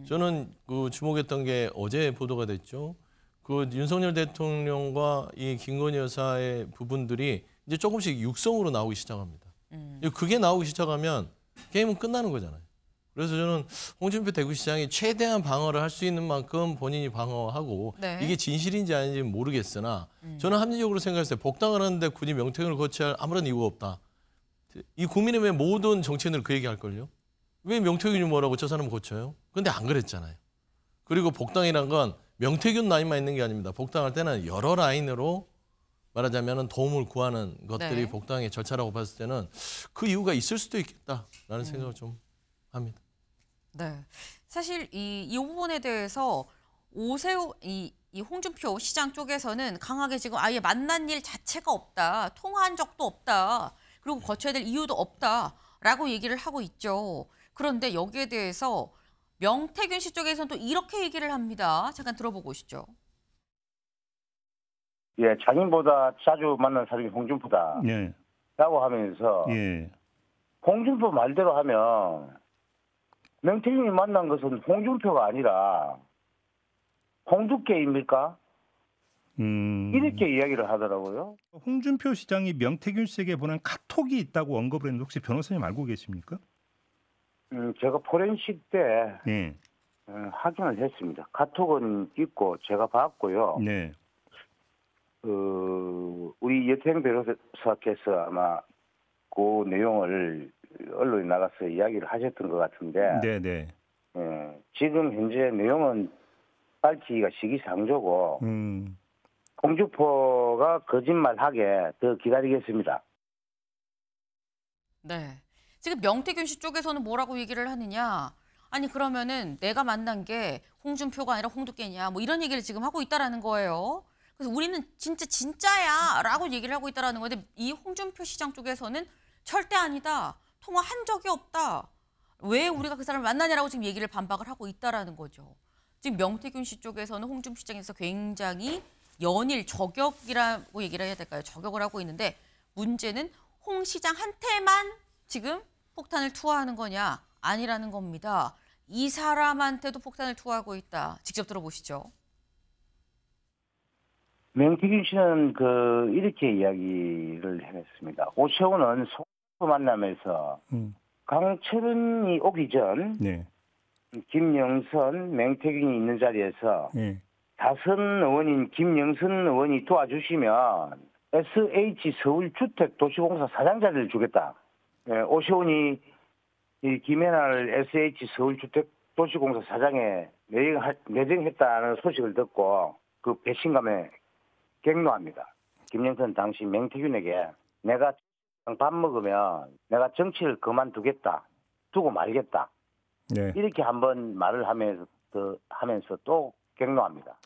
저는 그 주목했던 게 어제 보도가 됐죠. 그 윤석열 대통령과 이 김건희 여사의 부분들이 이제 조금씩 육성으로 나오기 시작합니다. 그게 나오기 시작하면 게임은 끝나는 거잖아요. 그래서 저는 홍준표 대구시장이 최대한 방어를 할 수 있는 만큼 본인이 방어하고 네. 이게 진실인지 아닌지는 모르겠으나 저는 합리적으로 생각했을 때 복당을 하는데 굳이 명태균을 거쳐야 할 아무런 이유가 없다. 이 국민의힘의 모든 정치인들 그 얘기 할걸요. 왜 명태균이 뭐라고 저 사람을 고쳐요? 근데 안 그랬잖아요. 그리고 복당이란 건 명태균 라인만 있는 게 아닙니다. 복당할 때는 여러 라인으로 말하자면 도움을 구하는 것들이 네. 복당의 절차라고 봤을 때는 그 이유가 있을 수도 있겠다라는 생각을 좀 합니다. 네. 사실 이 부분에 대해서 오세훈 이 홍준표 시장 쪽에서는 강하게 지금 아예 만난 일 자체가 없다. 통화한 적도 없다. 그리고 거쳐야 될 이유도 없다라고 얘기를 하고 있죠. 그런데 여기에 대해서 명태균 씨 쪽에서는 또 이렇게 얘기를 합니다. 잠깐 들어보고 오시죠. 예, 자기보다 자주 만난 사람이 홍준표다. 예. 라고 하면서 예. 홍준표 말대로 하면 명태균이 만난 것은 홍준표가 아니라 홍두깨입니까? 이렇게 이야기를 하더라고요. 홍준표 시장이 명태균 씨에게 보낸 카톡이 있다고 언급을 했는데 혹시 변호사님 알고 계십니까? 제가 포렌식 때 예. 확인을 했습니다. 카톡은 있고 제가 봤고요. 네. 우리 여태행 변호사께서 아마 그 내용을 언론에 나가서 이야기를 하셨던 것 같은데 네네. 예, 지금 현재 내용은 밝히기가 시기상조고 홍준표가 거짓말하게 더 기다리겠습니다. 네. 지금 명태균 씨 쪽에서는 뭐라고 얘기를 하느냐. 아니 그러면은 내가 만난 게 홍준표가 아니라 홍두깨냐. 뭐 이런 얘기를 지금 하고 있다라는 거예요. 그래서 우리는 진짜야 라고 얘기를 하고 있다라는 건데 이 홍준표 시장 쪽에서는 절대 아니다. 통화한 적이 없다. 왜 우리가 그 사람을 만나냐라고 지금 얘기를 반박을 하고 있다라는 거죠. 지금 명태균 씨 쪽에서는 홍준표 시장에서 굉장히 연일 저격이라고 얘기를 해야 될까요? 저격을 하고 있는데 문제는 홍 시장한테만 지금 폭탄을 투하하는 거냐? 아니라는 겁니다. 이 사람한테도 폭탄을 투하하고 있다. 직접 들어보시죠. 명태균 씨는 이렇게 이야기를 해냈습니다. 오세훈은 송도 만나면서 강철은이 오기 전 네. 김영선, 명태균이 있는 자리에서 네. 다선 의원인 김영선 의원이 도와주시면 SH 서울주택도시공사 사장 자리를 주겠다. 예, 오세훈이 이 김연아를 SH 서울주택도시공사 사장에 내정했다는 소식을 듣고 그 배신감에 갱노합니다. 김영선 당시 명태균에게 내가 밥 먹으면 내가 정치를 그만두겠다. 두고 말겠다. 네. 이렇게 한번 말을 하면서 또 갱노합니다.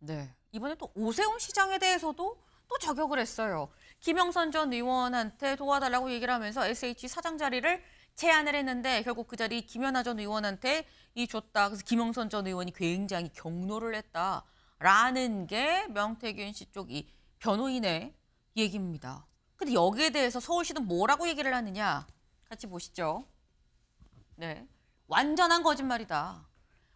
네. 이번에 또 오세훈 시장에 대해서도 또 저격을 했어요. 김영선 전 의원한테 도와달라고 얘기를 하면서 SH 사장 자리를 제안을 했는데 결국 그 자리 김연아 전 의원한테 줬다. 그래서 김영선 전 의원이 굉장히 격노를 했다라는 게 명태균 씨 쪽 이 변호인의 얘기입니다. 근데 여기에 대해서 서울시는 뭐라고 얘기를 하느냐? 같이 보시죠. 네. 완전한 거짓말이다.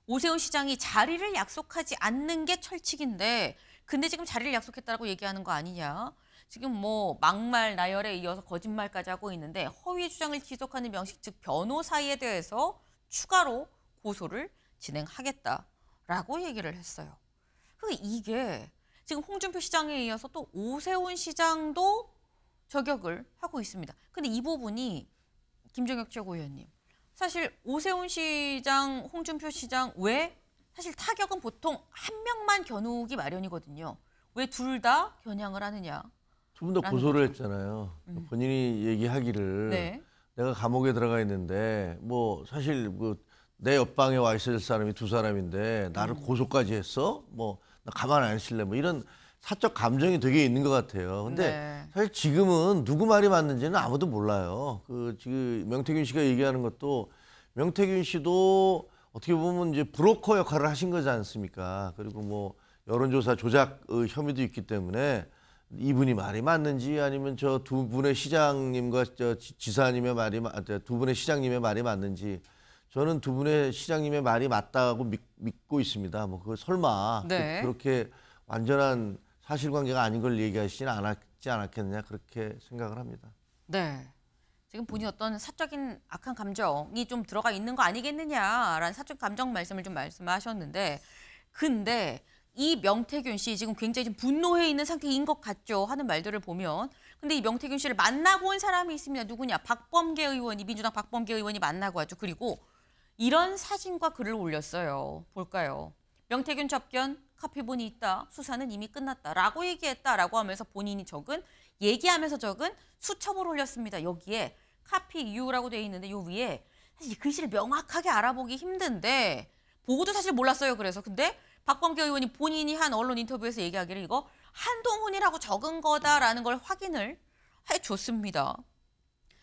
오세훈 시장이 자리를 약속하지 않는 게 철칙인데 근데 지금 자리를 약속했다고 얘기하는 거 아니냐. 지금 뭐 막말 나열에 이어서 거짓말까지 하고 있는데 허위 주장을 지속하는 명식 즉 변호사에 대해서 추가로 고소를 진행하겠다라고 얘기를 했어요. 그러니까 이게 지금 홍준표 시장에 이어서 또 오세훈 시장도 저격을 하고 있습니다. 근데 이 부분이 김종혁 최고위원님 사실 오세훈 시장, 홍준표 시장 왜 사실 타격은 보통 한 명만 겨누기 마련이거든요. 왜 둘 다 겨냥을 하느냐? 두 분 다 고소를 했잖아요. 본인이 얘기하기를 네. 내가 감옥에 들어가 있는데 뭐 사실 내 옆방에 와 있을 사람이 두 사람인데 나를 고소까지 했어? 뭐 나 가만 안 있을래? 뭐 이런 사적 감정이 되게 있는 것 같아요. 근데 네. 사실 지금은 누구 말이 맞는지는 아무도 몰라요. 지금 명태균 씨가 얘기하는 것도 명태균 씨도 어떻게 보면 이제 브로커 역할을 하신 거지 않습니까? 그리고 뭐 여론조사 조작 혐의도 있기 때문에 이분이 말이 맞는지 아니면 저 두 분의 시장님과 저 지사님의 말이 두 분의 시장님의 말이 맞는지 저는 두 분의 시장님의 말이 맞다고 믿고 있습니다. 뭐 그 설마 네. 그렇게 완전한 사실관계가 아닌 걸 얘기하시지는 않았지 않았겠느냐 그렇게 생각을 합니다. 네. 지금 본인 어떤 사적인 악한 감정이 좀 들어가 있는 거 아니겠느냐라는 사적 감정 말씀을 좀 말씀하셨는데, 근데 이 명태균 씨 지금 굉장히 좀 분노해 있는 상태인 것 같죠 하는 말들을 보면, 근데 이 명태균 씨를 만나고 온 사람이 있습니다. 누구냐? 박범계 의원이, 민주당 박범계 의원이 만나고 왔죠. 그리고 이런 사진과 글을 올렸어요. 볼까요? 명태균 접견, 카피본이 있다. 수사는 이미 끝났다라고 얘기했다라고 하면서 본인이 얘기하면서 적은 수첩을 올렸습니다. 여기에 카피 이유라고 되어 있는데 요 위에 사실 이 글씨를 명확하게 알아보기 힘든데 보고도 사실 몰랐어요. 그래서 근데 박범계 의원이 본인이 한 언론 인터뷰에서 얘기하기를 이거 한동훈이라고 적은 거다라는 걸 확인을 해줬습니다.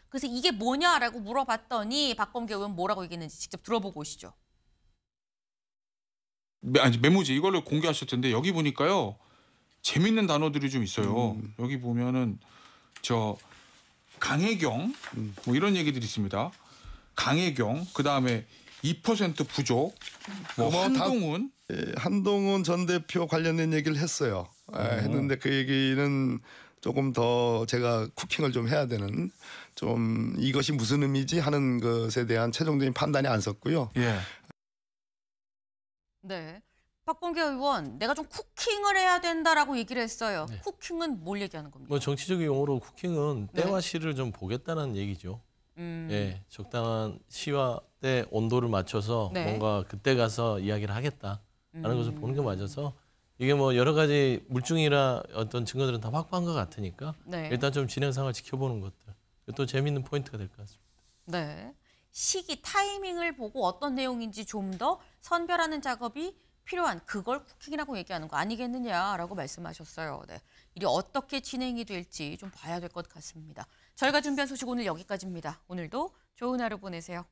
그래서 이게 뭐냐라고 물어봤더니 박범계 의원 뭐라고 얘기했는지 직접 들어보고 오시죠. 메모지 이걸로 공개하실 텐데 여기 보니까요 재밌는 단어들이 좀 있어요. 여기 보면은 저 강혜경 뭐 이런 얘기들이 있습니다. 강혜경 그다음에 2% 부족 뭐 한동훈 한동훈 전 대표 관련된 얘기를 했어요. 했는데 그 얘기는 조금 더 제가 쿠킹을 좀 해야 되는 좀 이것이 무슨 의미지 하는 것에 대한 최종적인 판단이 안 섰고요. 예. 네. 박범계 의원, 내가 좀 쿠킹을 해야 된다라고 얘기를 했어요. 네. 쿠킹은 뭘 얘기하는 겁니까? 뭐 정치적 용어로 쿠킹은 네. 때와 시를 좀 보겠다는 얘기죠. 예, 적당한 시와 때 온도를 맞춰서 네. 뭔가 그때 가서 이야기를 하겠다라는 것을 보는 게 맞아서 이게 뭐 여러 가지 물증이나 어떤 증거들은 다 확보한 것 같으니까 네. 일단 좀 진행 상황을 지켜보는 것들 또 재미있는 포인트가 될 것 같습니다. 네. 시기, 타이밍을 보고 어떤 내용인지 좀 더 선별하는 작업이 필요한 그걸 쿠킹이라고 얘기하는 거 아니겠느냐라고 말씀하셨어요. 네. 일이 어떻게 진행이 될지 좀 봐야 될 것 같습니다. 저희가 준비한 소식 오늘 여기까지입니다. 오늘도 좋은 하루 보내세요.